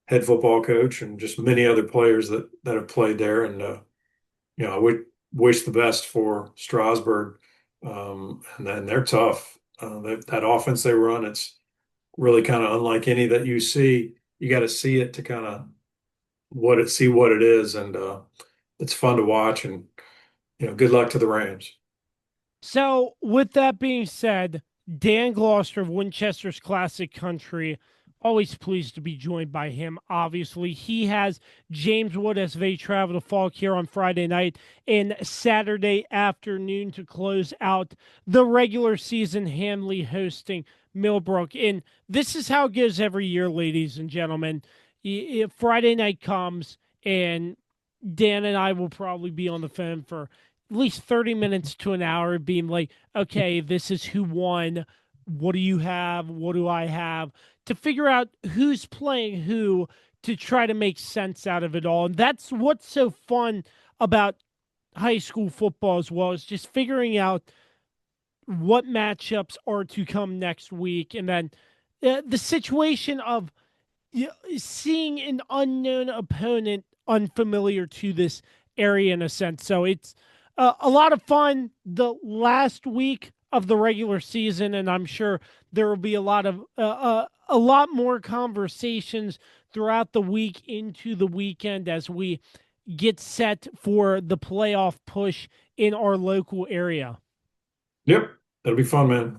head football coach, and just many other players that have played there. And I would wish the best for Strasburg, and then they're tough. That offense they run, it's really kind of unlike any that you see. You got to see it to kind of see what it is, and it's fun to watch. And good luck to the Rams. So, with that being said, Dan Gloster of Winchester's Classic Country, always pleased to be joined by him. Obviously, he has James Wood as they travel to Fauquier on Friday night and Saturday afternoon to close out the regular season. Handley hosting Millbrook, and this is how it goes every year, ladies and gentlemen. Friday night comes, and Dan and I will probably be on the phone for at least 30 minutes to an hour, being like, okay, this is who won. What do you have? What do I have? To figure out who's playing who, to try to make sense out of it all. And that's what's so fun about high school football as well, is just figuring out what matchups are to come next week. And then the situation of seeing an unknown opponent, unfamiliar to this area in a sense. So it's a lot of fun the last week of the regular season, and I'm sure there will be a lot more conversations throughout the week into the weekend as we get set for the playoff push in our local area. Yep, that'll be fun, man.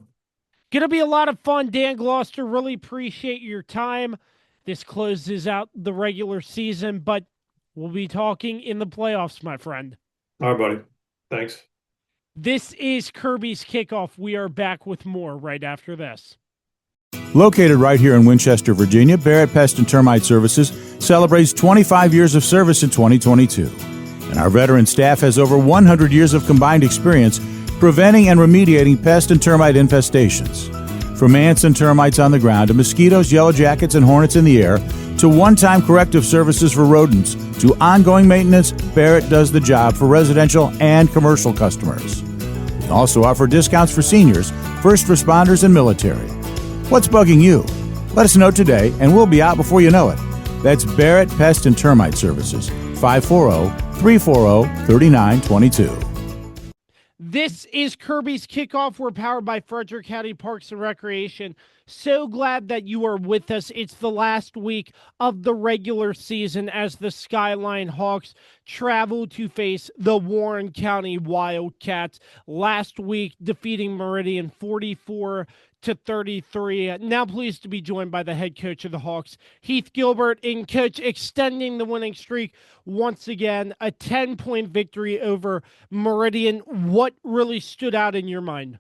Gonna be a lot of fun. Dan Gloster, really appreciate your time. This closes out the regular season, but we'll be talking in the playoffs, my friend. All right, buddy. Thanks. This is Kirby's Kickoff. We are back with more right after this. Located right here in Winchester, Virginia, Barrett Pest and Termite Services celebrates 25 years of service in 2022. And our veteran staff has over 100 years of combined experience preventing and remediating pest and termite infestations. From ants and termites on the ground to mosquitoes, yellow jackets, and hornets in the air, to one-time corrective services for rodents, to ongoing maintenance, Barrett does the job for residential and commercial customers. We also offer discounts for seniors, first responders, and military. What's bugging you? Let us know today, and we'll be out before you know it. That's Barrett Pest and Termite Services, 540-340-3922. This is Kirby's Kickoff. We're powered by Frederick County Parks and Recreation. So glad that you are with us. It's the last week of the regular season as the Skyline Hawks travel to face the Warren County Wildcats. Last week, defeating Meridian 44-33. Now pleased to be joined by the head coach of the Hawks, Heath Gilbert, and coach extending the winning streak once again, a 10-point victory over Meridian. What really stood out in your mind?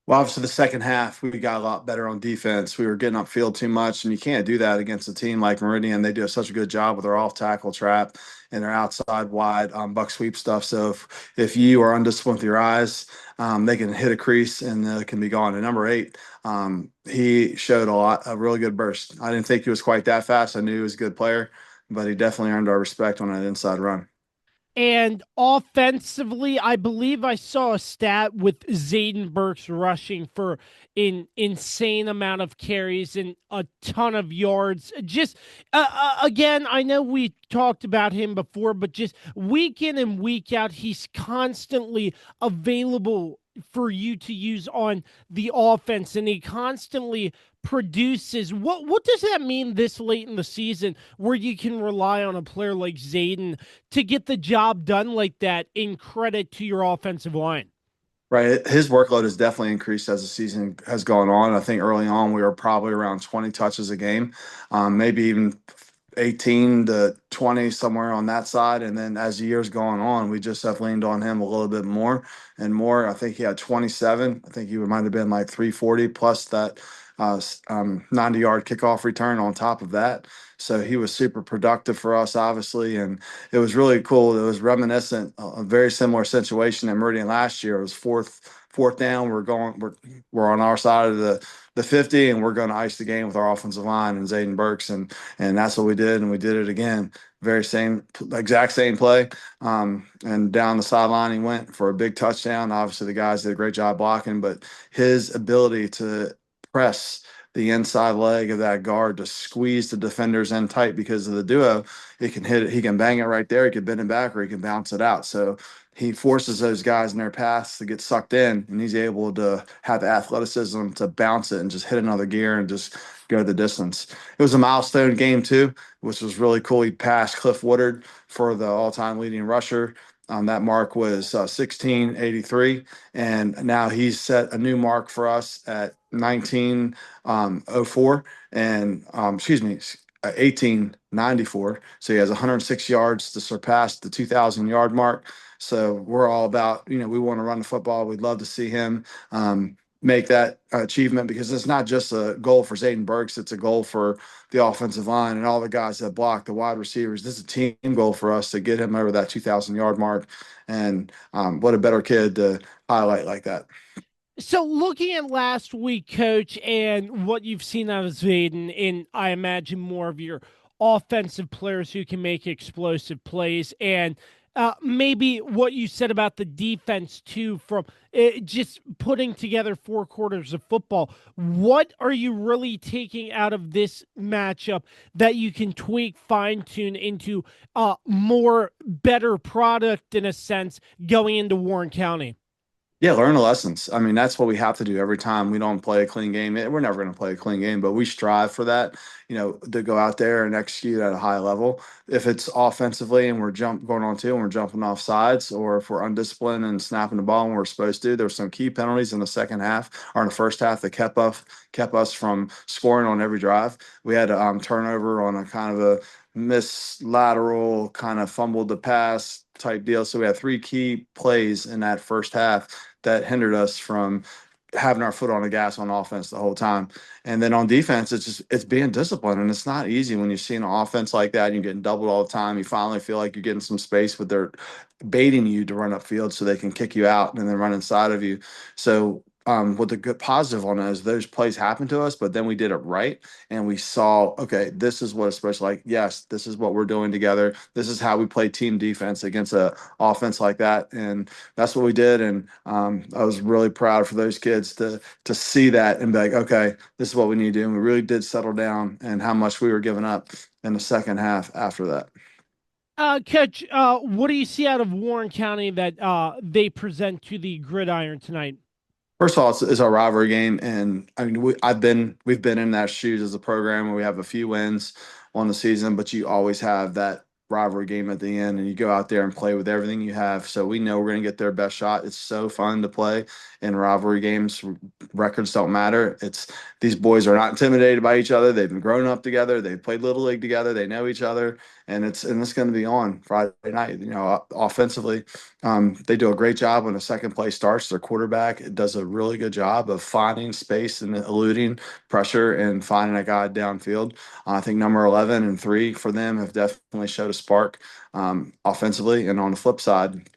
Well, obviously the second half, we got a lot better on defense. We were getting upfield too much, and you can't do that against a team like Meridian. They do such a good job with their off-tackle trap and their outside wide buck sweep stuff. So if you are undisciplined with your eyes, they can hit a crease and it can be gone. And number 8, he showed a really good burst. I didn't think he was quite that fast. I knew he was a good player, but he definitely earned our respect on an inside run. And offensively, I believe I saw a stat with Zayden Burks rushing for an insane amount of carries and a ton of yards. Just, again, I know we talked about him before, but just week in and week out, he's constantly available for you to use on the offense, and he constantly produces. What does that mean this late in the season where you can rely on a player like Zayden to get the job done like that, in credit to your offensive line? Right. His workload has definitely increased as the season has gone on. I think early on we were probably around 20 touches a game, maybe even 18 to 20, somewhere on that side. And then as the year's gone on, we just have leaned on him a little bit more and more. I think he had 27. I think he might have been like 340 plus that 90-yard kickoff return on top of that. So he was super productive for us, obviously, and it was really cool. It was reminiscent, a very similar situation in Meridian last year. It was fourth down. We're on our side of the 50, and we're going to ice the game with our offensive line and Zayden Burks, and that's what we did, and we did it again. Exact same play, and down the sideline he went for a big touchdown. Obviously, the guys did a great job blocking, but his ability to press the inside leg of that guard to squeeze the defenders in tight because of the duo, he can hit it. He can bang it right there. He can bend it back, or he can bounce it out. So he forces those guys in their paths to get sucked in, and he's able to have the athleticism to bounce it and just hit another gear and just go the distance. It was a milestone game too, which was really cool. He passed Cliff Woodard for the all-time leading rusher. That mark was 1683, and now he's set a new mark for us at 1904 and 1894. So he has 106 yards to surpass the 2,000-yard mark. So we're all about, we want to run the football. We'd love to see him make that achievement, because it's not just a goal for Zayden Burks. It's a goal for the offensive line and all the guys that block, the wide receivers. This is a team goal for us to get him over that 2,000-yard mark. And what a better kid to highlight like that. So looking at last week, Coach, and what you've seen out of Zayden, and I imagine more of your offensive players who can make explosive plays, and maybe what you said about the defense too, from just putting together 4 quarters of football. What are you really taking out of this matchup that you can tweak, fine tune into more better product in a sense going into Warren County? Yeah, learn the lessons. I mean, that's what we have to do every time. We don't play a clean game. We're never going to play a clean game, but we strive for that, to go out there and execute at a high level. If it's offensively and we're going on 2 and we're jumping off sides, or if we're undisciplined and snapping the ball when we're supposed to. There were some key penalties in the second half or in the first half that kept us from scoring on every drive. We had a turnover on a kind of a lateral, kind of fumbled the pass type deal. So we had 3 key plays in that first half that hindered us from having our foot on the gas on offense the whole time. And then on defense, it's being disciplined, and it's not easy when you're seeing an offense like that and you're getting doubled all the time. You finally feel like you're getting some space, but they're baiting you to run upfield so they can kick you out and then run inside of you. So what the good positive on is those plays happened to us, but then we did it right. And we saw, okay, this is what it's supposed to like. Yes, this is what we're doing together. This is how we play team defense against a offense like that. And that's what we did. And I was really proud for those kids to see that and be like, okay, this is what we need to do. And we really did settle down and how much we were giving up in the second half after that. Coach, what do you see out of Warren County that they present to the Gridiron tonight? First of all, it's our rivalry game, and I mean we've been in that shoes as a program where we have a few wins on the season, but you always have that rivalry game at the end, and you go out there and play with everything you have. So we know we're going to get their best shot. It's so fun to play in rivalry games. Records don't matter. It's these boys are not intimidated by each other. They've been growing up together. They've played Little League together. They know each other, and it's going to be on Friday night. You know, offensively, they do a great job when the second play starts. Their quarterback does a really good job of finding space and eluding pressure and finding a guy downfield. I think number 11 and 3 for them have definitely showed a spark offensively. And on the flip side,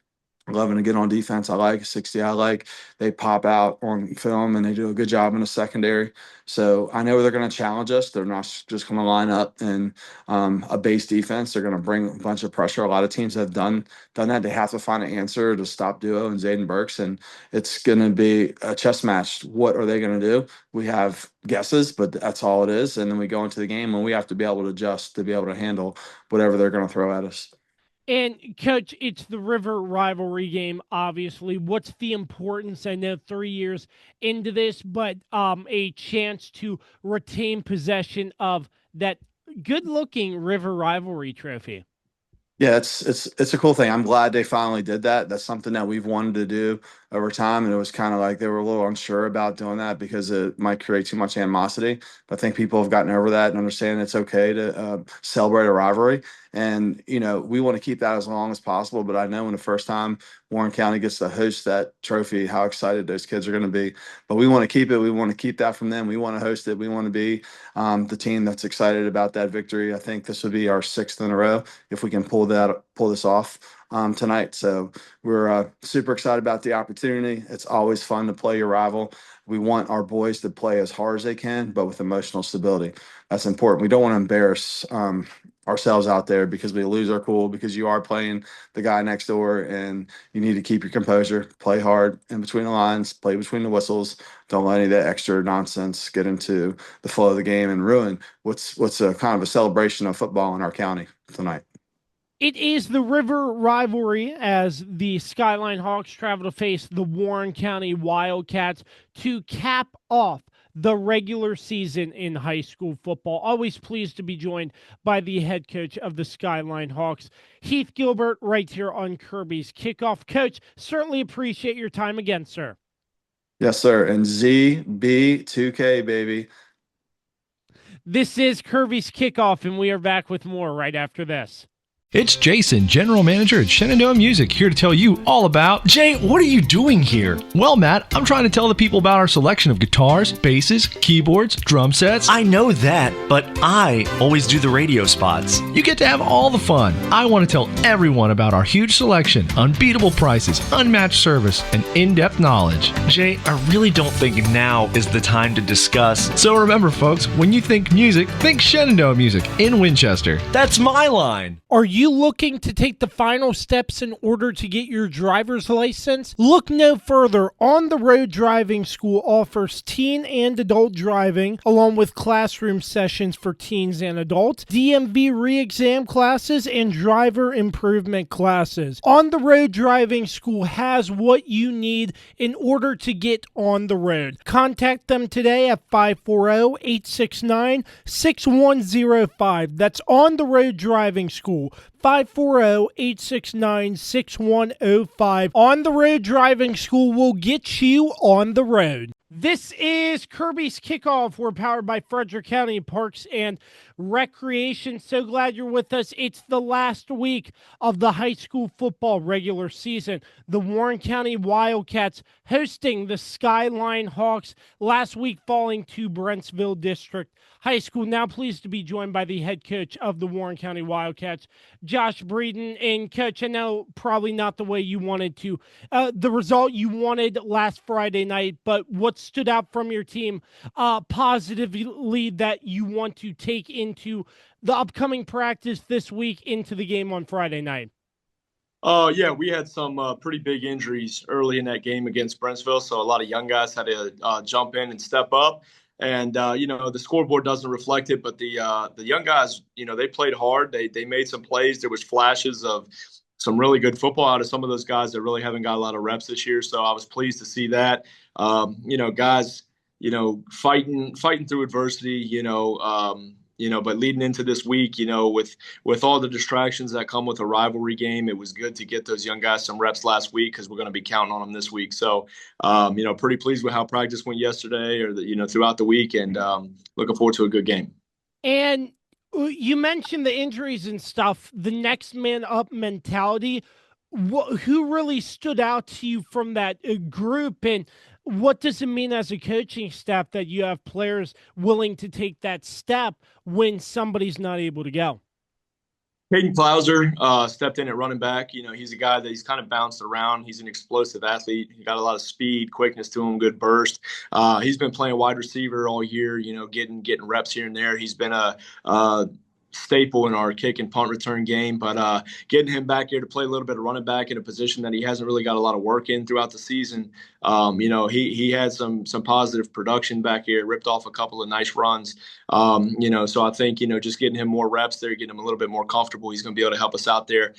11 to get on defense, I like. 60, I like. They pop out on film, and they do a good job in the secondary. So I know they're going to challenge us. They're not just going to line up in a base defense. They're going to bring a bunch of pressure. A lot of teams have done that. They have to find an answer to stop Duo and Zayden Burks, and it's going to be a chess match. What are they going to do? We have guesses, but that's all it is. And then we go into the game, and we have to be able to adjust to be able to handle whatever they're going to throw at us. And, Coach, it's the River Rivalry game, obviously. What's the importance? I know 3 years into this, but a chance to retain possession of that good-looking River Rivalry trophy. Yeah, it's a cool thing. I'm glad they finally did that. That's something that we've wanted to do over time, and it was kind of like they were a little unsure about doing that because it might create too much animosity. But I think people have gotten over that and understand it's okay to celebrate a rivalry. And, you know, we want to keep that as long as possible. But I know when the first time Warren County gets to host that trophy, how excited those kids are going to be. But we want to keep it. We want to keep that from them. We want to host it. We want to be the team that's excited about that victory. I think this would be our 6th in a row if we can pull this off tonight. So we're super excited about the opportunity. It's always fun to play your rival. We want our boys to play as hard as they can, but with emotional stability. That's important. We don't want to embarrass ourselves out there because we lose our cool, because you are playing the guy next door, and you need to keep your composure, play hard in between the lines, play between the whistles. Don't let any of that extra nonsense get into the flow of the game and ruin what's a kind of a celebration of football in our county tonight. It is the River Rivalry as the Skyline Hawks travel to face the Warren County Wildcats to cap off the regular season in high school football. Always pleased to be joined by the head coach of the Skyline Hawks, Heath Gilbert, right here on Kirby's Kickoff. Coach, certainly appreciate your time again, sir. Yes, sir. And ZB2K, baby. This is Kirby's Kickoff, and we are back with more right after this. It's Jason, General Manager at Shenandoah Music, here to tell you all about... Jay, what are you doing here? Well, Matt, I'm trying to tell the people about our selection of guitars, basses, keyboards, drum sets. I know that, but I always do the radio spots. You get to have all the fun. I want to tell everyone about our huge selection, unbeatable prices, unmatched service, and in-depth knowledge. Jay, I really don't think now is the time to discuss. So remember, folks, when you think music, think Shenandoah Music in Winchester. That's my line. Are you looking to take the final steps in order to get your driver's license? Look no further. On the Road Driving School offers teen and adult driving, along with classroom sessions for teens and adults, DMV re-exam classes, and driver improvement classes. On the Road Driving School has what you need in order to get on the road. Contact them today at 540-869-6105. That's On the Road Driving School. 540-869-6105. On the Road Driving School will get you on the road. This is Kirby's Kickoff. We're powered by Frederick County Parks and Recreation. So glad you're with us. It's the last week of the high school football regular season. The Warren County Wildcats hosting the Skyline Hawks, last week falling to Brentsville District High School. Now pleased to be joined by the head coach of the Warren County Wildcats, Josh Breeden. And Coach, I know probably not the way you wanted to, the result you wanted last Friday night, but what stood out from your team positively that you want to take into the upcoming practice this week into the game on Friday night? Yeah, we had some pretty big injuries early in that game against Brentsville, so a lot of young guys had to jump in and step up. And the scoreboard doesn't reflect it, but the young guys, they played hard. They made some plays. There was flashes of some really good football out of some of those guys that really haven't got a lot of reps this year. So I was pleased to see that. Guys, fighting through adversity. But leading into this week, with all the distractions that come with a rivalry game, it was good to get those young guys some reps last week because we're going to be counting on them this week. So, pretty pleased with how practice went yesterday or, throughout the week, and looking forward to a good game. And you mentioned the injuries and stuff, the next man up mentality. Who really stood out to you from that group, and what does it mean as a coaching staff that you have players willing to take that step when somebody's not able to go? Caden Clouser stepped in at running back. He's a guy that he's kind of bounced around. He's an explosive athlete. He got a lot of speed, quickness to him, good burst. He's been playing wide receiver all year, getting reps here and there. He's been a staple in our kick and punt return game, but getting him back here to play a little bit of running back in a position that he hasn't really got a lot of work in throughout the season. He had some positive production back here, ripped off a couple of nice runs. So I think, just getting him more reps there, getting him a little bit more comfortable, he's going to be able to help us out there.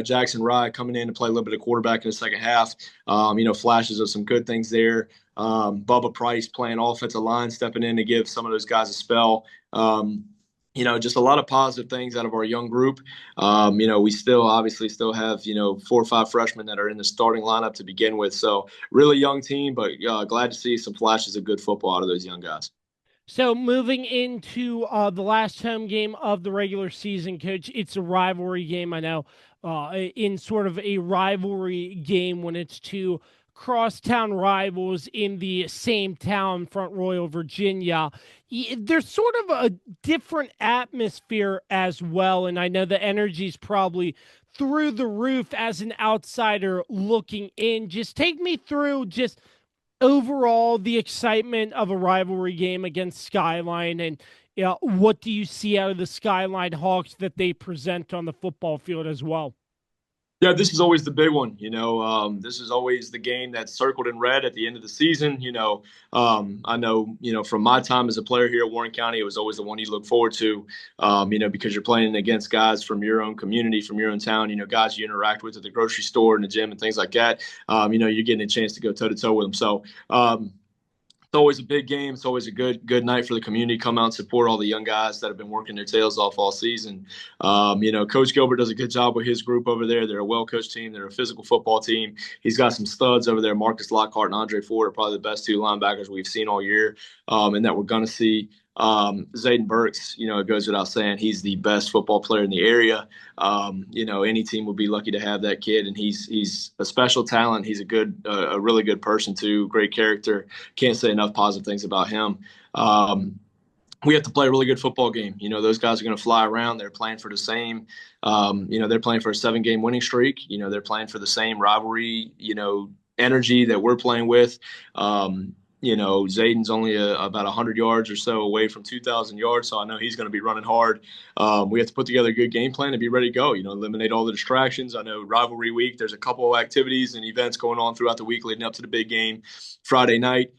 Jackson Rye coming in to play a little bit of quarterback in the second half, flashes of some good things there. Bubba Price playing offensive line, stepping in to give some of those guys a spell. Just a lot of positive things out of our young group. We still have, 4 or 5 freshmen that are in the starting lineup to begin with. So really young team, but glad to see some flashes of good football out of those young guys. So moving into the last home game of the regular season, Coach, it's a rivalry game. I know in sort of a rivalry game when it's two crosstown rivals in the same town, Front Royal, Virginia, there's sort of a different atmosphere as well. And I know the energy's probably through the roof as an outsider looking in. Just take me through just overall the excitement of a rivalry game against Skyline, and what do you see out of the Skyline Hawks that they present on the football field as well? Yeah, this is always the big one. This is always the game that's circled in red at the end of the season. I know, from my time as a player here at Warren County, it was always the one you look forward to, because you're playing against guys from your own community, from your own town, guys you interact with at the grocery store and the gym and things like that. You're getting a chance to go toe to toe with them. So, it's always a big game. It's always a good night for the community. Come out and support all the young guys that have been working their tails off all season. Coach Gilbert does a good job with his group over there. They're a well-coached team. They're a physical football team. He's got some studs over there. Marcus Lockhart and Andre Ford are probably the best 2 linebackers we've seen all year, and that we're going to see. Zayden Burks, it goes without saying, he's the best football player in the area. Any team would be lucky to have that kid, and he's a special talent. He's a really good person too, great character. Can't say enough positive things about him. We have to play a really good football game. Those guys are going to fly around. They're playing for the same, they're playing for a 7-game winning streak. They're playing for the same rivalry, energy that we're playing with. Zayden's only about 100 yards or so away from 2,000 yards, so I know he's going to be running hard. We have to put together a good game plan to be ready to go, eliminate all the distractions. I know rivalry week, there's a couple of activities and events going on throughout the week leading up to the big game Friday night.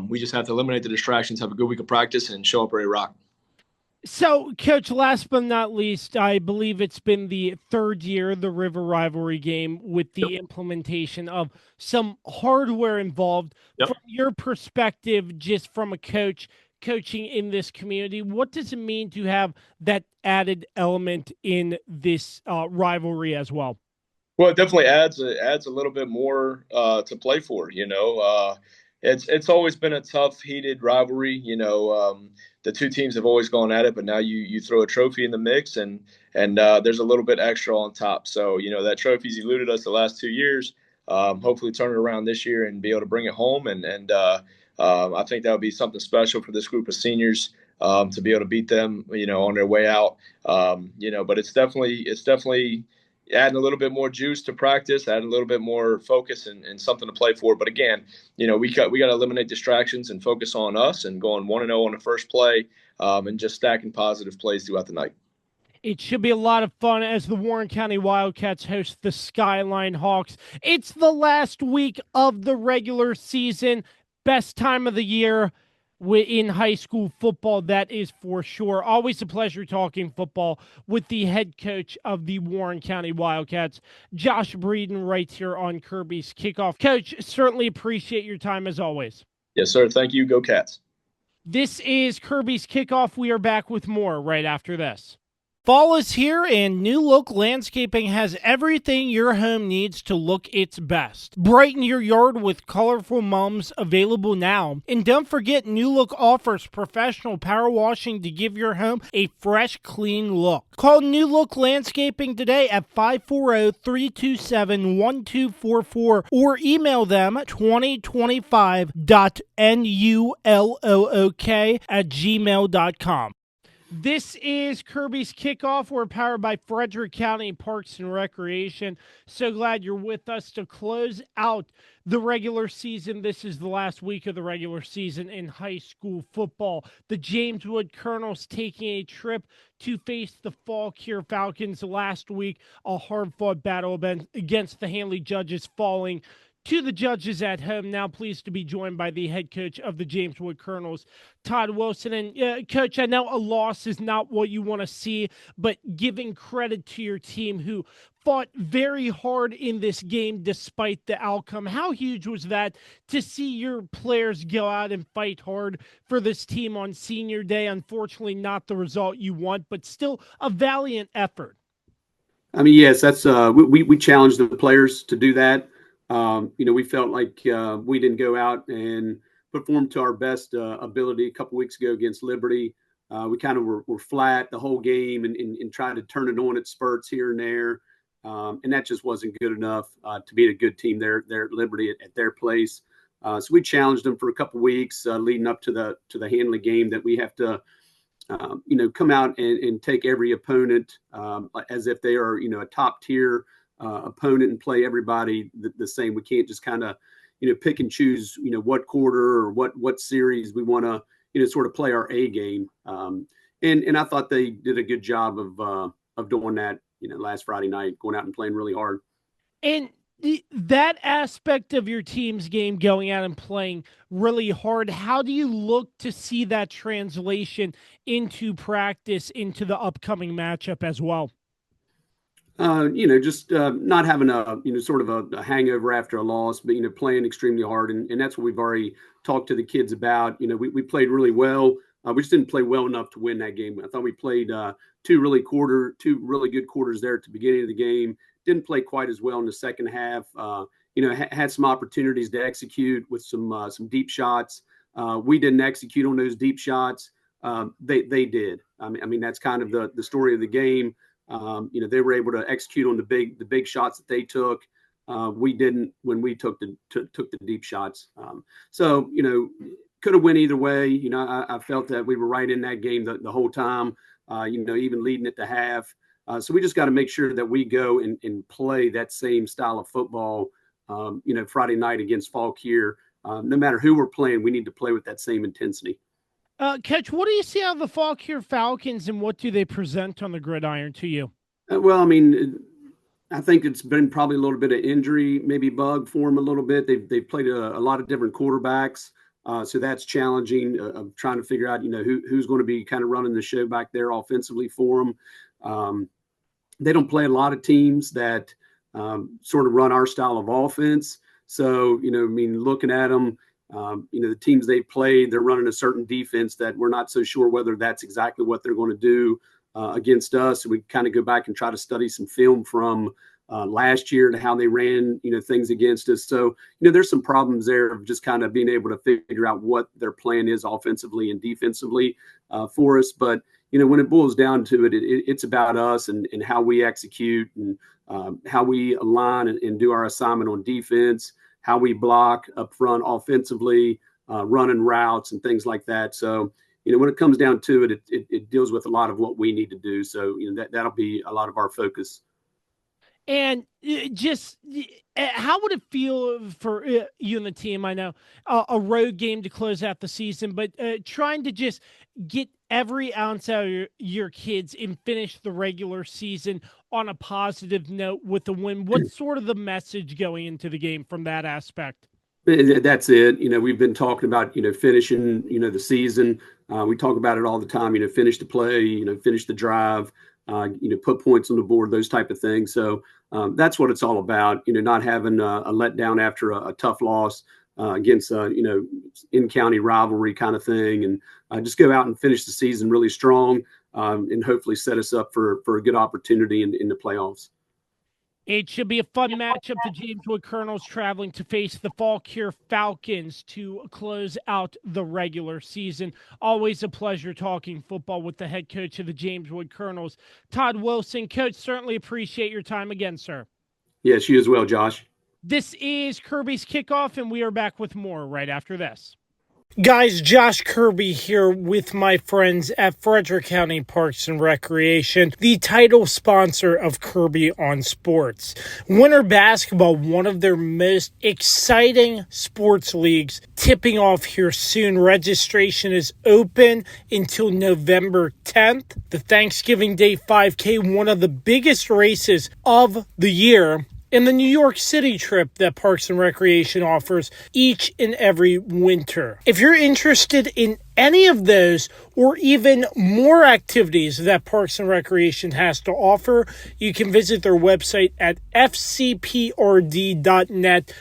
We just have to eliminate the distractions, have a good week of practice, and show up ready to rock. So, Coach, last but not least, I believe it's been the 3rd year, the River Rivalry game, with the implementation of some hardware involved. From your perspective, just from a coaching in this community, what does it mean to have that added element in this rivalry as well? Well, it definitely adds a little bit more to play for, it's always been a tough, heated rivalry. The two teams have always gone at it, but now you throw a trophy in the mix, and there's a little bit extra on top. So that trophy's eluded us the last 2 years. Hopefully, turn it around this year and be able to bring it home. And I think that would be something special for this group of seniors to be able to beat them, on their way out. But it's definitely adding a little bit more juice to practice, adding a little bit more focus and something to play for. But again, we got to eliminate distractions and focus on us and going 1-0 on the first play and just stacking positive plays throughout the night. It should be a lot of fun as the Warren County Wildcats host the Skyline Hawks. It's the last week of the regular season. Best time of the year in high school football, that is for sure. Always a pleasure talking football with the head coach of the Warren County Wildcats, Josh Breeden, right here on Kirby's Kickoff. Coach, certainly appreciate your time as always. Yes, sir. Thank you. Go Cats. This is Kirby's Kickoff. We are back with more right after this. Fall is here, and New Look Landscaping has everything your home needs to look its best. Brighten your yard with colorful mums available now. And don't forget, New Look offers professional power washing to give your home a fresh, clean look. Call New Look Landscaping today at 540-327-1244 or email them 2025.nullook@gmail.com. This is Kirby's Kickoff. We're powered by Frederick County Parks and Recreation. So glad you're with us to close out the regular season. This is the last week of the regular season in high school football. The James Wood Colonels taking a trip to face the Fauquier Falcons last week. A hard-fought battle against the Handley Judges, falling to the Judges at home. Now pleased to be joined by the head coach of the James Wood Colonels, Todd Wilson. And Coach, I know a loss is not what you want to see, but giving credit to your team who fought very hard in this game despite the outcome. How huge was that to see your players go out and fight hard for this team on senior day? Unfortunately, not the result you want, but still a valiant effort. I mean, yes, that's we challenged the players to do that. We felt like we didn't go out and perform to our best ability a couple weeks ago against Liberty. We kind of were flat the whole game and tried to turn it on at spurts here and there. And that just wasn't good enough to beat a good team there at Liberty at their place. So we challenged them for a couple weeks leading up to the Handley game that we have to, come out and take every opponent as if they are, a top tier opponent and play everybody the same. We can't just kind of, pick and choose, what quarter or what series we want to, sort of play our A game. And I thought they did a good job of doing that, last Friday night, going out and playing really hard. And that aspect of your team's game, going out and playing really hard, how do you look to see that translation into practice, into the upcoming matchup as well? Just not having a, sort of a hangover after a loss, but, playing extremely hard. And that's what we've already talked to the kids about. We played really well. We just didn't play well enough to win that game. I thought we played two really good quarters there at the beginning of the game. Didn't play quite as well in the second half. Had some opportunities to execute with some deep shots. We didn't execute on those deep shots. They did. I mean, that's kind of the story of the game. They were able to execute on the big shots that they took. We didn't when we took the deep shots. So could have went either way. I felt that we were right in that game the whole time. Even leading it to half. So we just got to make sure that we go and play that same style of football. Friday night against Fauquier. No matter who we're playing, we need to play with that same intensity. Coach, what do you see out of the Fauquier Falcons, and what do they present on the gridiron to you? Well, I mean, I think it's been probably a little bit of injury, maybe bug for them a little bit. They've played a lot of different quarterbacks, so that's challenging. Of trying to figure out, who's going to be kind of running the show back there offensively for them. They don't play a lot of teams that sort of run our style of offense. So, looking at them. The teams they played, they're running a certain defense that we're not so sure whether that's exactly what they're going to do against us. So we kind of go back and try to study some film from last year and how they ran, things against us. So, there's some problems there of just kind of being able to figure out what their plan is offensively and defensively for us. But, when it boils down to it, it's about us and how we execute and how we align and do our assignment on defense, how we block up front offensively, running routes and things like that. So, when it comes down to it, it deals with a lot of what we need to do. So, that'll be a lot of our focus. And just how would it feel for you and the team? I know a road game to close out the season, but trying to just get every ounce out of your kids and finish the regular season on a positive note with a win. What's sort of the message going into the game from that aspect? That's it. We've been talking about, finishing, the season. We talk about it all the time, finish the play, finish the drive, put points on the board, those type of things. So that's what it's all about, not having a letdown after a tough loss against, in-county rivalry kind of thing. And just go out and finish the season really strong and hopefully set us up for a good opportunity in the playoffs. It should be a fun matchup. The James Wood Colonels traveling to face the Fauquier Falcons to close out the regular season. Always a pleasure talking football with the head coach of the James Wood Colonels, Todd Wilson. Coach, certainly appreciate your time again, sir. Yes, you as well, Josh. This is Kirby's Kickoff, and we are back with more right after this. Guys, Josh Kirby here with my friends at Frederick County Parks and Recreation, the title sponsor of Kirby on Sports. Winter basketball, one of their most exciting sports leagues, tipping off here soon. Registration is open until November 10th. The Thanksgiving Day 5K, one of the biggest races of the year, and the New York City trip that Parks and Recreation offers each and every winter. If you're interested in any of those or even more activities that Parks and Recreation has to offer, you can visit their website at fcprd.net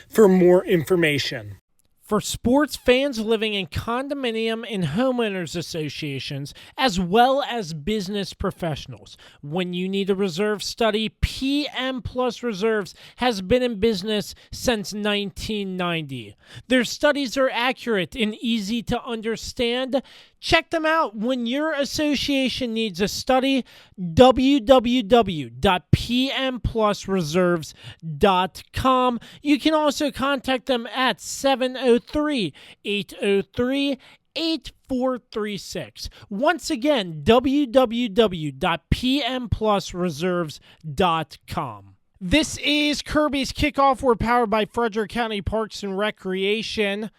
for more information. For sports fans living in condominium and homeowners associations, as well as business professionals, when you need a reserve study, PM Plus Reserves has been in business since 1990. Their studies are accurate and easy to understand. Check them out when your association needs a study. www.pmplusreserves.com. You can also contact them at 703-803-8436. Once again, www.pmplusreserves.com. This is Kirby's Kickoff. We're powered by Frederick County Parks and Recreation,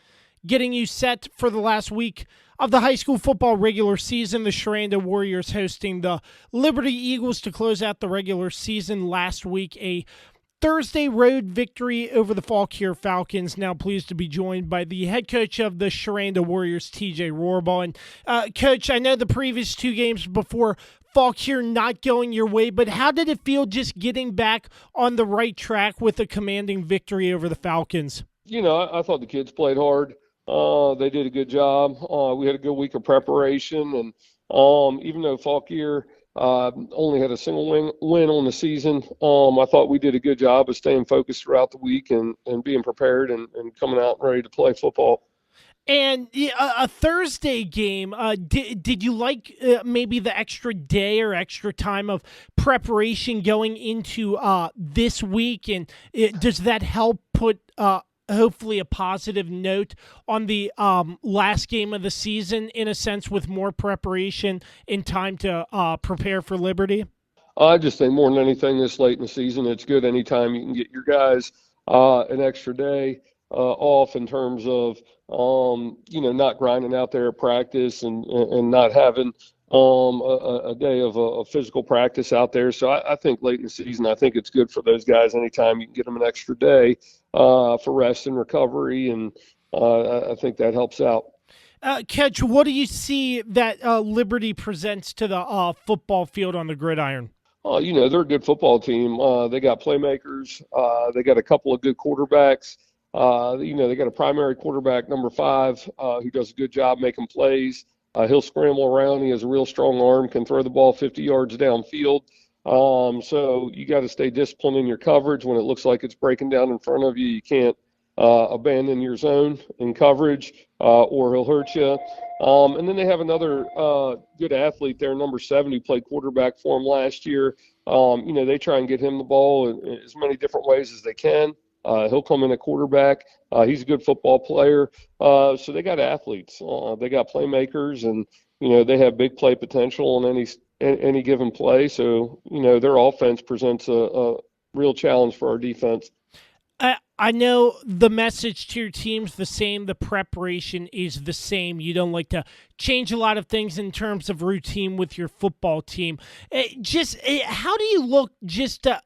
getting you set for the last week of the high school football regular season. The Sherando Warriors hosting the Liberty Eagles to close out the regular season. Last week, a Thursday road victory over the Fauquier Falcons. Now pleased to be joined by the head coach of the Sherando Warriors, TJ Rohrbal. And Coach, I know the previous two games before Fauquier not going your way, but how did it feel just getting back on the right track with a commanding victory over the Falcons? I thought the kids played hard. They did a good job. We had a good week of preparation, and even though Fauquier only had a single win on the season, I thought we did a good job of staying focused throughout the week and being prepared and coming out ready to play football. And a Thursday game, did you like maybe the extra day or extra time of preparation going into this week? And does that help put hopefully a positive note on the last game of the season, in a sense, with more preparation and time to prepare for Liberty? I just think more than anything this late in the season, it's good anytime you can get your guys an extra day off in terms of, not grinding out there at practice and not having a day of a physical practice out there. So I think late in the season, I think it's good for those guys anytime you can get them an extra day for rest and recovery, and I think that helps out. Coach, what do you see that Liberty presents to the football field on the gridiron? They're a good football team. They got playmakers. They got a couple of good quarterbacks. They got a primary quarterback, number 5, who does a good job making plays. He'll scramble around. He has a real strong arm, can throw the ball 50 yards downfield. So you got to stay disciplined in your coverage. When it looks like it's breaking down in front of you, you can't abandon your zone in coverage, or he'll hurt you. And then they have another good athlete there, number 7, who played quarterback for him last year. They try and get him the ball in as many different ways as they can. He'll come in at quarterback. He's a good football player. So they got athletes. They got playmakers, and they have big play potential on any given play. So their offense presents a real challenge for our defense. I know the message to your team's the same. The preparation is the same. You don't like to change a lot of things in terms of routine with your football team. How do you look just to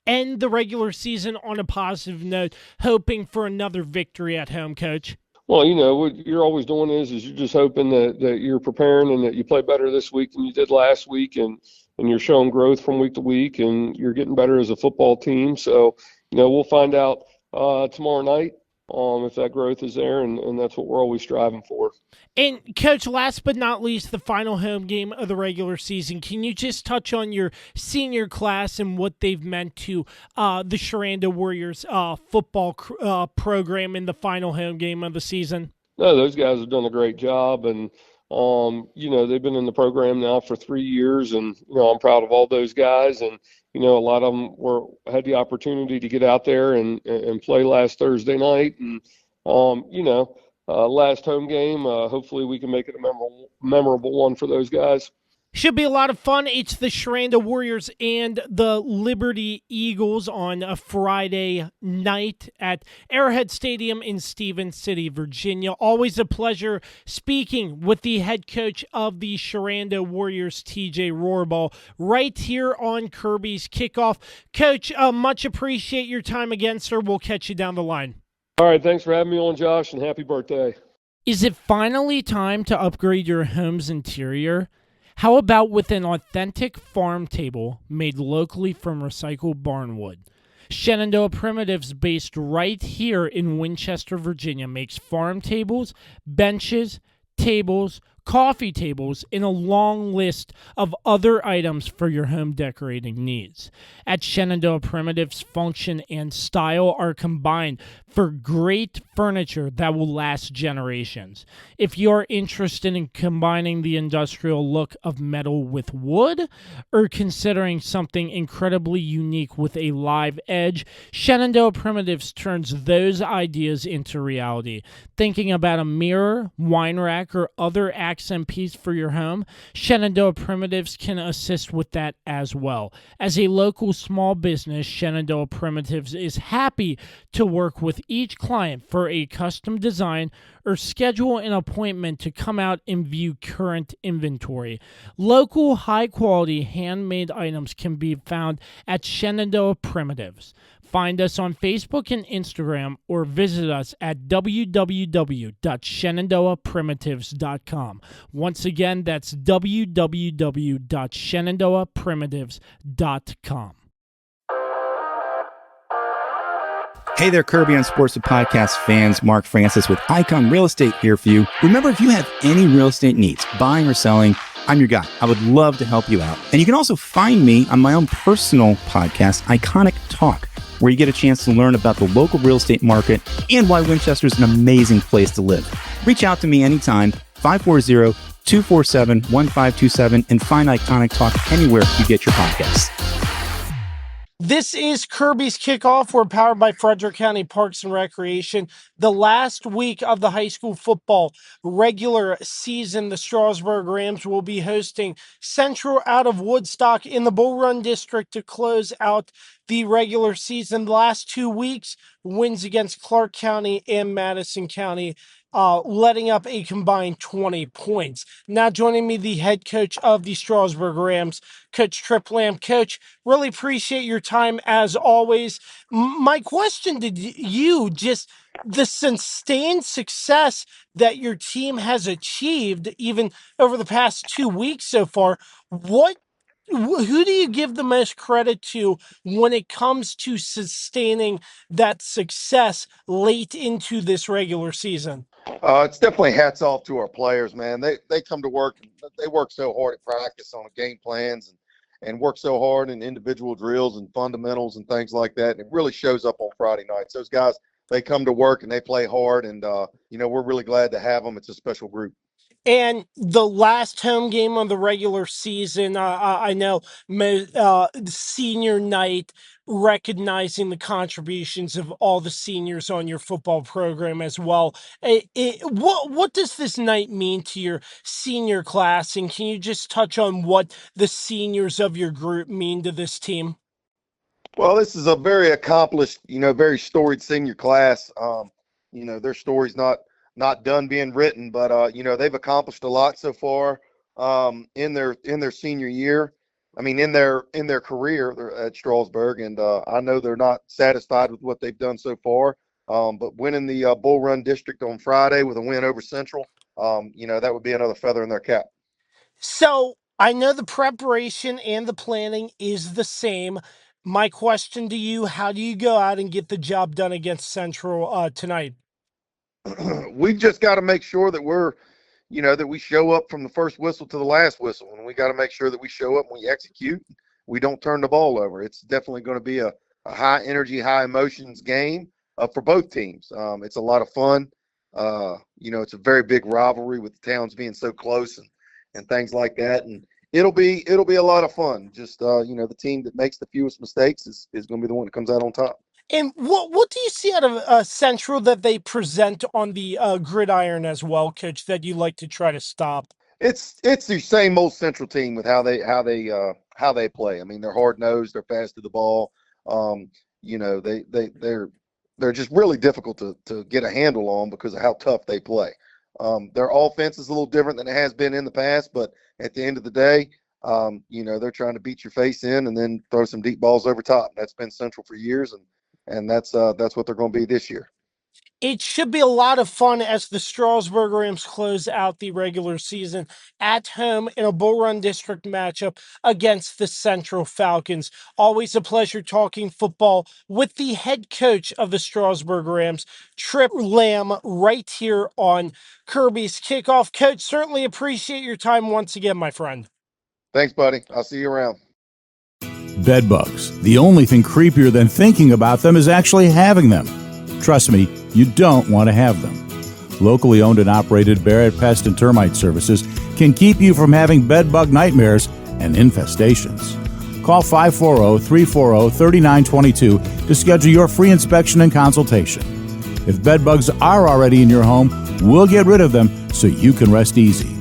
end the regular season on a positive note, hoping for another victory at home, Coach? Well, what you're always doing is you're just hoping that you're preparing and that you play better this week than you did last week, and you're showing growth from week to week, and you're getting better as a football team. So, we'll find out tomorrow night if that growth is there, and that's what we're always striving for. And, Coach, last but not least, the final home game of the regular season. Can you just touch on your senior class and what they've meant to the Sherando Warriors football program in the final home game of the season? No, those guys have done a great job, and they've been in the program now for 3 years, and I'm proud of all those guys. And a lot of them had the opportunity to get out there and play last Thursday night, and last home game. Hopefully, we can make it a memorable one for those guys. Should be a lot of fun. It's the Sherando Warriors and the Liberty Eagles on a Friday night at Arrowhead Stadium in Stevens City, Virginia. Always a pleasure speaking with the head coach of the Sherando Warriors, TJ Rohrbal, right here on Kirby's Kickoff. Coach, much appreciate your time again, sir. We'll catch you down the line. All right, thanks for having me on, Josh, and happy birthday. Is it finally time to upgrade your home's interior? How about with an authentic farm table made locally from recycled barnwood? Shenandoah Primitives, based right here in Winchester, Virginia, makes farm tables, benches, tables, coffee tables, and a long list of other items for your home decorating needs. At Shenandoah Primitives, function and style are combined for great furniture that will last generations. If you're interested in combining the industrial look of metal with wood, or considering something incredibly unique with a live edge, Shenandoah Primitives turns those ideas into reality. Thinking about a mirror, wine rack, or other accent piece for your home, Shenandoah Primitives can assist with that as well. As a local small business, Shenandoah Primitives is happy to work with each client for a custom design or schedule an appointment to come out and view current inventory. Local, high-quality, handmade items can be found at Shenandoah Primitives. Find us on Facebook and Instagram, or visit us at www.shenandoahprimitives.com. Once again, that's www.shenandoahprimitives.com. Hey there, Kirby on Sports and Podcast fans. Mark Francis with Icon Real Estate here for you. Remember, if you have any real estate needs, buying or selling, I'm your guy. I would love to help you out. And you can also find me on my own personal podcast, Iconic Talk, where you get a chance to learn about the local real estate market and why Winchester is an amazing place to live. Reach out to me anytime, 540-247-1527, and find Iconic Talk anywhere you get your podcasts. This is Kirby's Kickoff. We're powered by Frederick County Parks and Recreation. The last week of the high school football regular season, the Strasburg Rams will be hosting Central out of Woodstock in the Bull Run District to close out the regular season. The last 2 weeks, wins against Clarke County and Madison County, letting up a combined 20 points. Now joining me, the head coach of the Strasburg Rams, Coach Tripp Lamb. Coach, really appreciate your time as always. My question to you, just the sustained success that your team has achieved even over the past 2 weeks so far, who do you give the most credit to when it comes to sustaining that success late into this regular season? It's definitely hats off to our players, man. They come to work. They work so hard at practice on game plans and work so hard in individual drills and fundamentals and things like that. And it really shows up on Friday nights. Those guys, they come to work and they play hard, and we're really glad to have them. It's a special group. And the last home game of the regular season, I know senior night, recognizing the contributions of all the seniors on your football program as well. What does this night mean to your senior class? And can you just touch on what the seniors of your group mean to this team? Well, this is a very accomplished, very storied senior class. Their story's not done being written, but they've accomplished a lot so far in their senior year. I mean, in their career at Strasburg, and I know they're not satisfied with what they've done so far. But winning the Bull Run District on Friday with a win over Central, that would be another feather in their cap. So I know the preparation and the planning is the same. My question to you: how do you go out and get the job done against Central tonight? We've just got to make sure that that we show up from the first whistle to the last whistle, and we got to make sure that we show up and we execute. We don't turn the ball over. It's definitely going to be a high energy, high emotions game for both teams. It's a lot of fun. It's a very big rivalry with the towns being so close and things like that. And it'll be a lot of fun. Just, the team that makes the fewest mistakes is going to be the one that comes out on top. And what do you see out of Central that they present on the gridiron as well, Coach, that you like to try to stop? It's the same old Central team with how they play. I mean, they're hard nosed, they're fast to the ball. They're just really difficult to get a handle on because of how tough they play. Their offense is a little different than it has been in the past, but at the end of the day, they're trying to beat your face in and then throw some deep balls over top. That's been Central for years, and that's what they're going to be this year. It should be a lot of fun as the Strasburg Rams close out the regular season at home in a Bull Run District matchup against the Central Falcons. Always a pleasure talking football with the head coach of the Strasburg Rams, Trip Lamb, right here on Kirby's Kickoff. Coach, certainly appreciate your time once again, my friend. Thanks, buddy. I'll see you around. Bed bugs. The only thing creepier than thinking about them is actually having them. Trust me, you don't want to have them. Locally owned and operated Barrett Pest and Termite Services can keep you from having bed bug nightmares and infestations. Call 540-340-3922 to schedule your free inspection and consultation. If bed bugs are already in your home, we'll get rid of them so you can rest easy.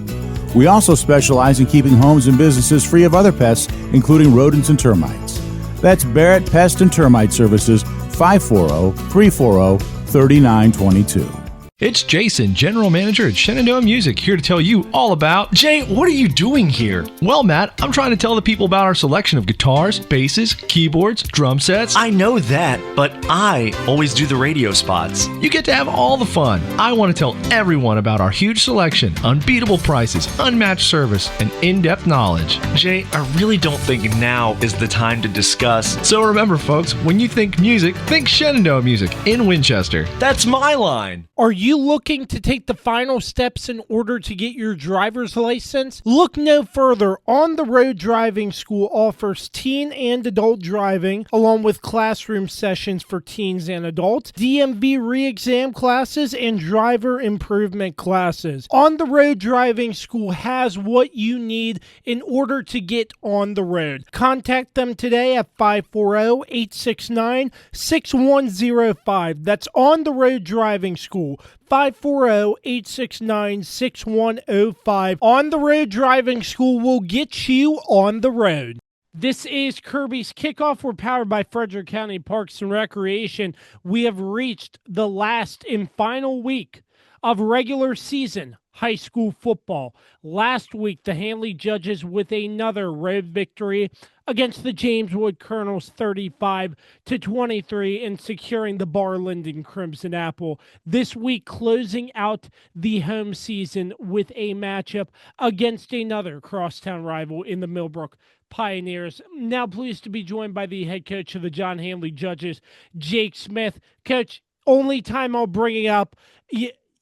We also specialize in keeping homes and businesses free of other pests, including rodents and termites. That's Barrett Pest and Termite Services, 540-340-3922. It's Jason, General Manager at Shenandoah Music, here to tell you all about... Jay, what are you doing here? Well, Matt, I'm trying to tell the people about our selection of guitars, basses, keyboards, drum sets. I know that, but I always do the radio spots. You get to have all the fun. I want to tell everyone about our huge selection, unbeatable prices, unmatched service, and in-depth knowledge. Jay, I really don't think now is the time to discuss. So remember, folks, when you think music, think Shenandoah Music in Winchester. That's my line. Are you looking to take the final steps in order to get your driver's license? Look no further. On the Road Driving School offers teen and adult driving, along with classroom sessions for teens and adults, DMV re-exam classes, and driver improvement classes. On the Road Driving School has what you need in order to get on the road. Contact them today at 540-869-6105. That's On the Road Driving School. 540-869-6105. On the Road Driving School will get you on the road. This is Kirby's Kickoff. We're powered by Frederick County Parks and Recreation. We have reached the last and final week of regular season high school football. Last week, the Handley Judges with another road victory against the James Wood Colonels 35-23 and securing the Bar Linden Crimson Apple. This week, closing out the home season with a matchup against another crosstown rival in the Millbrook Pioneers. Now pleased to be joined by the head coach of the John Handley Judges, Jake Smith. Coach, only time I'll bring it up,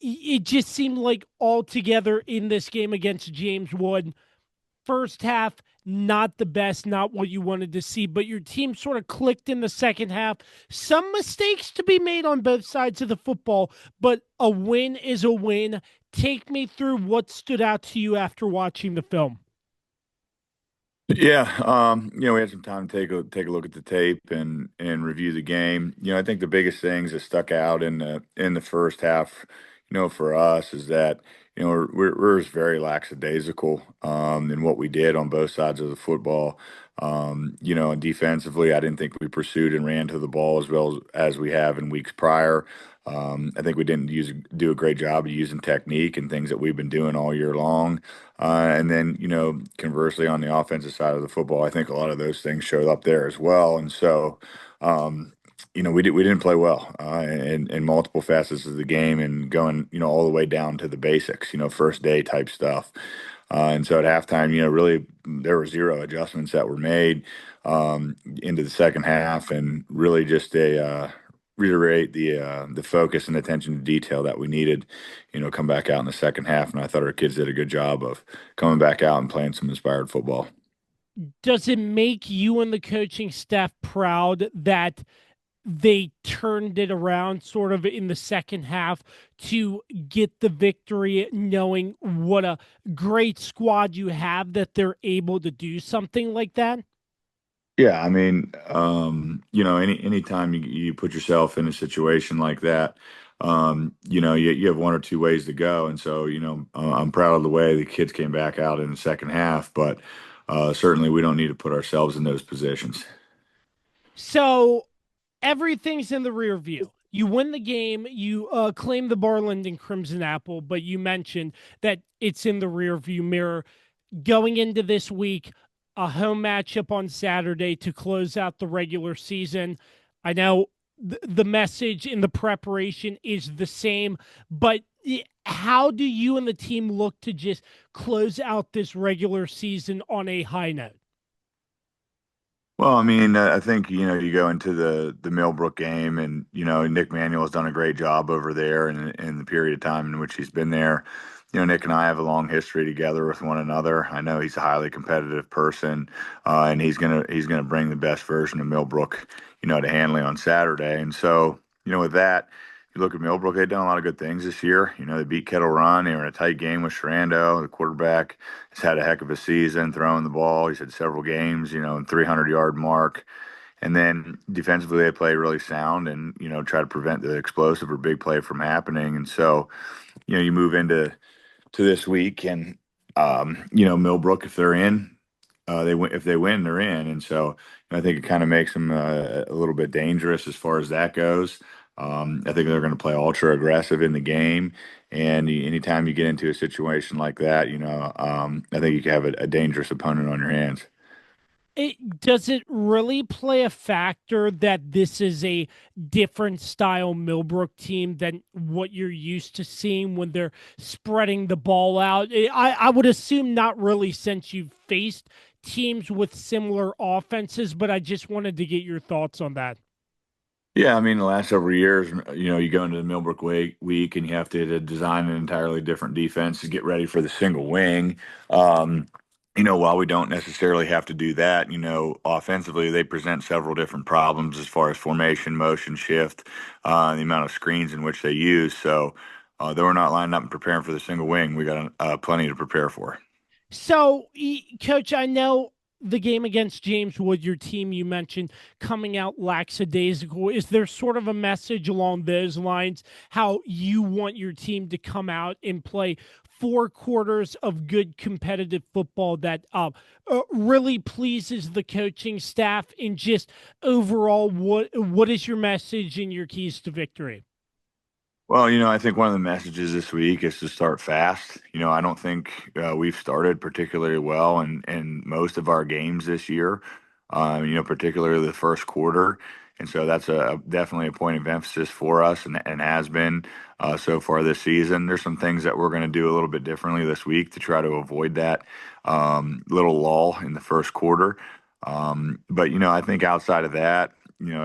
it just seemed like all together in this game against James Wood. First half, not the best, not what you wanted to see, but your team sort of clicked in the second half. Some mistakes to be made on both sides of the football, but a win is a win. Take me through what stood out to you after watching the film. Yeah, we had some time to take a look at the tape and review the game. I think the biggest things that stuck out in the first half, for us is that we're just very lackadaisical in what we did on both sides of the football. And defensively, I didn't think we pursued and ran to the ball as well as we have in weeks prior. I think we didn't do a great job of using technique and things that we've been doing all year long. And then, conversely, on the offensive side of the football, I think a lot of those things showed up there as well. And so, we didn't play well in multiple facets of the game and going, all the way down to the basics, first day type stuff. And so at halftime, really there were zero adjustments that were made into the second half, and really just reiterate the focus and attention to detail that we needed, come back out in the second half. And I thought our kids did a good job of coming back out and playing some inspired football. Does it make you and the coaching staff proud that they turned it around sort of in the second half to get the victory, knowing what a great squad you have, that they're able to do something like that? Yeah, I mean, anytime you put yourself in a situation like that, you have one or two ways to go. And so, I'm proud of the way the kids came back out in the second half, but certainly we don't need to put ourselves in those positions. So everything's in the rear view. You win the game, you claim the Barland and Crimson Apple, but you mentioned that it's in the rear view mirror. Going into this week, a home matchup on Saturday to close out the regular season. I know the message in the preparation is the same, but how do you and the team look to just close out this regular season on a high note? Well, I mean, I think, you go into the Millbrook game and, Nick Manuel has done a great job over there in the period of time in which he's been there. Nick and I have a long history together with one another. I know he's a highly competitive person, and he's gonna bring the best version of Millbrook, to Handley on Saturday. And so, with that, you look at Millbrook, they've done a lot of good things this year. They beat Kettle Run. They were in a tight game with Sherando. The quarterback has had a heck of a season throwing the ball. He's had several games, and 300-yard mark. And then defensively, they play really sound and, try to prevent the explosive or big play from happening. And so, you move into this week and, Millbrook, if they're in, they win. If they win, they're in. And so I think it kind of makes them a little bit dangerous as far as that goes. I think they're going to play ultra aggressive in the game, and anytime you get into a situation like that, I think you can have a dangerous opponent on your hands. Does it really play a factor that this is a different style Millbrook team than what you're used to seeing when they're spreading the ball out? I would assume not really, since you've faced teams with similar offenses, but I just wanted to get your thoughts on that. Yeah, I mean, the last several years, you go into the Millbrook week and you have to design an entirely different defense to get ready for the single wing. While we don't necessarily have to do that, offensively, they present several different problems as far as formation, motion, shift, the amount of screens in which they use. So, though we're not lining up and preparing for the single wing, we got plenty to prepare for. So, Coach, I know the game against James Wood, your team, you mentioned coming out lackadaisical. Is there sort of a message along those lines, how you want your team to come out and play 4 quarters of good competitive football that really pleases the coaching staff? And just overall, what is your message and your keys to victory? Well, I think one of the messages this week is to start fast. I don't think we've started particularly well in most of our games this year, particularly the first quarter. And so that's definitely a point of emphasis for us and has been so far this season. There's some things that we're going to do a little bit differently this week to try to avoid that little lull in the first quarter. But, I think outside of that,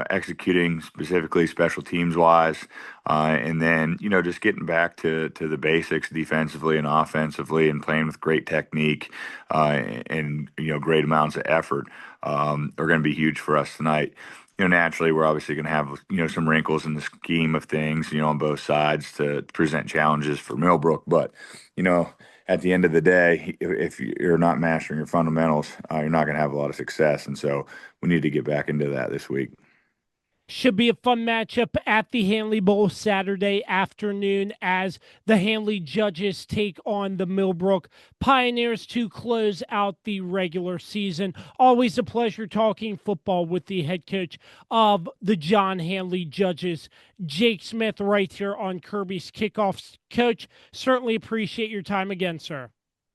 executing specifically special teams wise, and then just getting back to the basics defensively and offensively, and playing with great technique and great amounts of effort are going to be huge for us tonight. Naturally, we're obviously going to have some wrinkles in the scheme of things on both sides to present challenges for Millbrook, but at the end of the day, if you're not mastering your fundamentals, you're not going to have a lot of success. And so we need to get back into that this week. Should be a fun matchup at the Handley Bowl Saturday afternoon as the Handley Judges take on the Millbrook Pioneers to close out the regular season. Always a pleasure talking football with the head coach of the John Handley Judges, Jake Smith, right here on Kirby's Kickoff. Coach, certainly appreciate your time again, sir.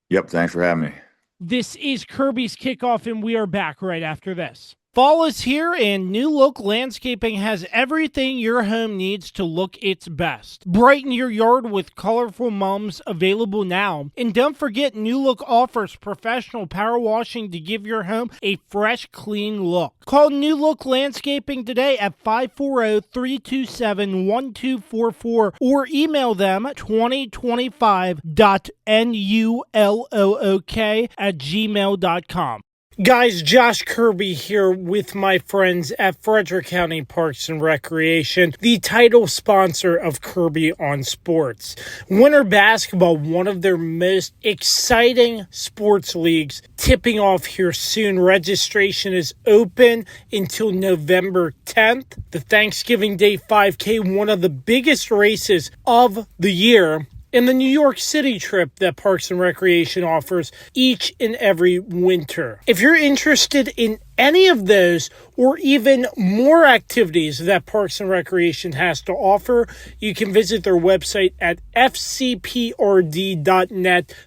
Yep, thanks for having me. This is Kirby's Kickoff, and we are back right after this. Fall is here, and New Look Landscaping has everything your home needs to look its best. Brighten your yard with colorful mums available now. And don't forget, New Look offers professional power washing to give your home a fresh, clean look. Call New Look Landscaping today at 540-327-1244 or email them 2025.nullook@gmail.com. Guys, Josh Kirby here with my friends at Frederick County Parks and Recreation, the title sponsor of Kirby on Sports. Winter basketball, one of their most exciting sports leagues, tipping off here soon. Registration is open until November 10th. The Thanksgiving Day 5K, one of the biggest races of the year, and the New York City trip that Parks and Recreation offers each and every winter. If you're interested in any of those or even more activities that Parks and Recreation has to offer, you can visit their website at fcprd.net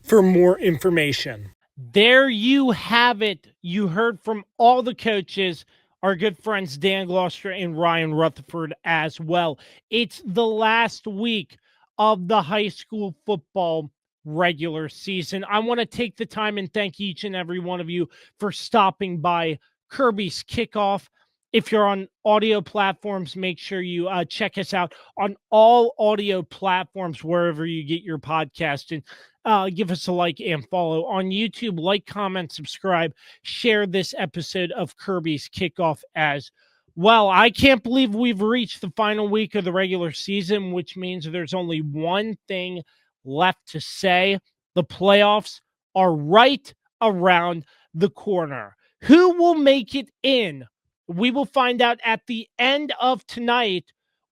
for more information. There you have it. You heard from all the coaches, our good friends Dan Gloster and Ryan Rutherford as well. It's the last week of the high school football regular season. I want to take the time and thank each and every one of you for stopping by Kirby's Kickoff. If you're on audio platforms, make sure you check us out on all audio platforms wherever you get your podcast, and give us a like and follow. On YouTube, like, comment, subscribe, share this episode of Kirby's Kickoff as well. I can't believe we've reached the final week of the regular season, which means there's only one thing left to say. The playoffs are right around the corner. Who will make it in? We will find out at the end of tonight,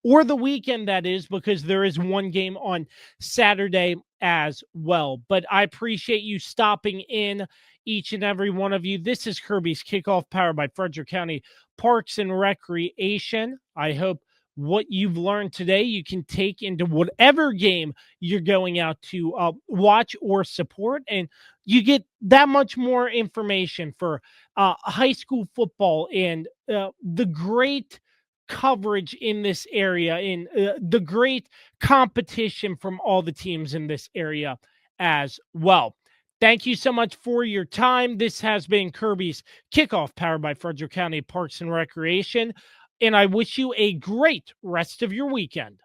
or the weekend, that is, because there is one game on Saturday as well. But I appreciate you stopping in, each and every one of you. This is Kirby's Kickoff, powered by Frederick County Parks and Recreation. I hope what you've learned today you can take into whatever game you're going out to watch or support, and you get that much more information for high school football and the great coverage in this area, and the great competition from all the teams in this area as well. Thank you so much for your time. This has been Kirby's Kickoff, powered by Frederick County Parks and Recreation, and I wish you a great rest of your weekend.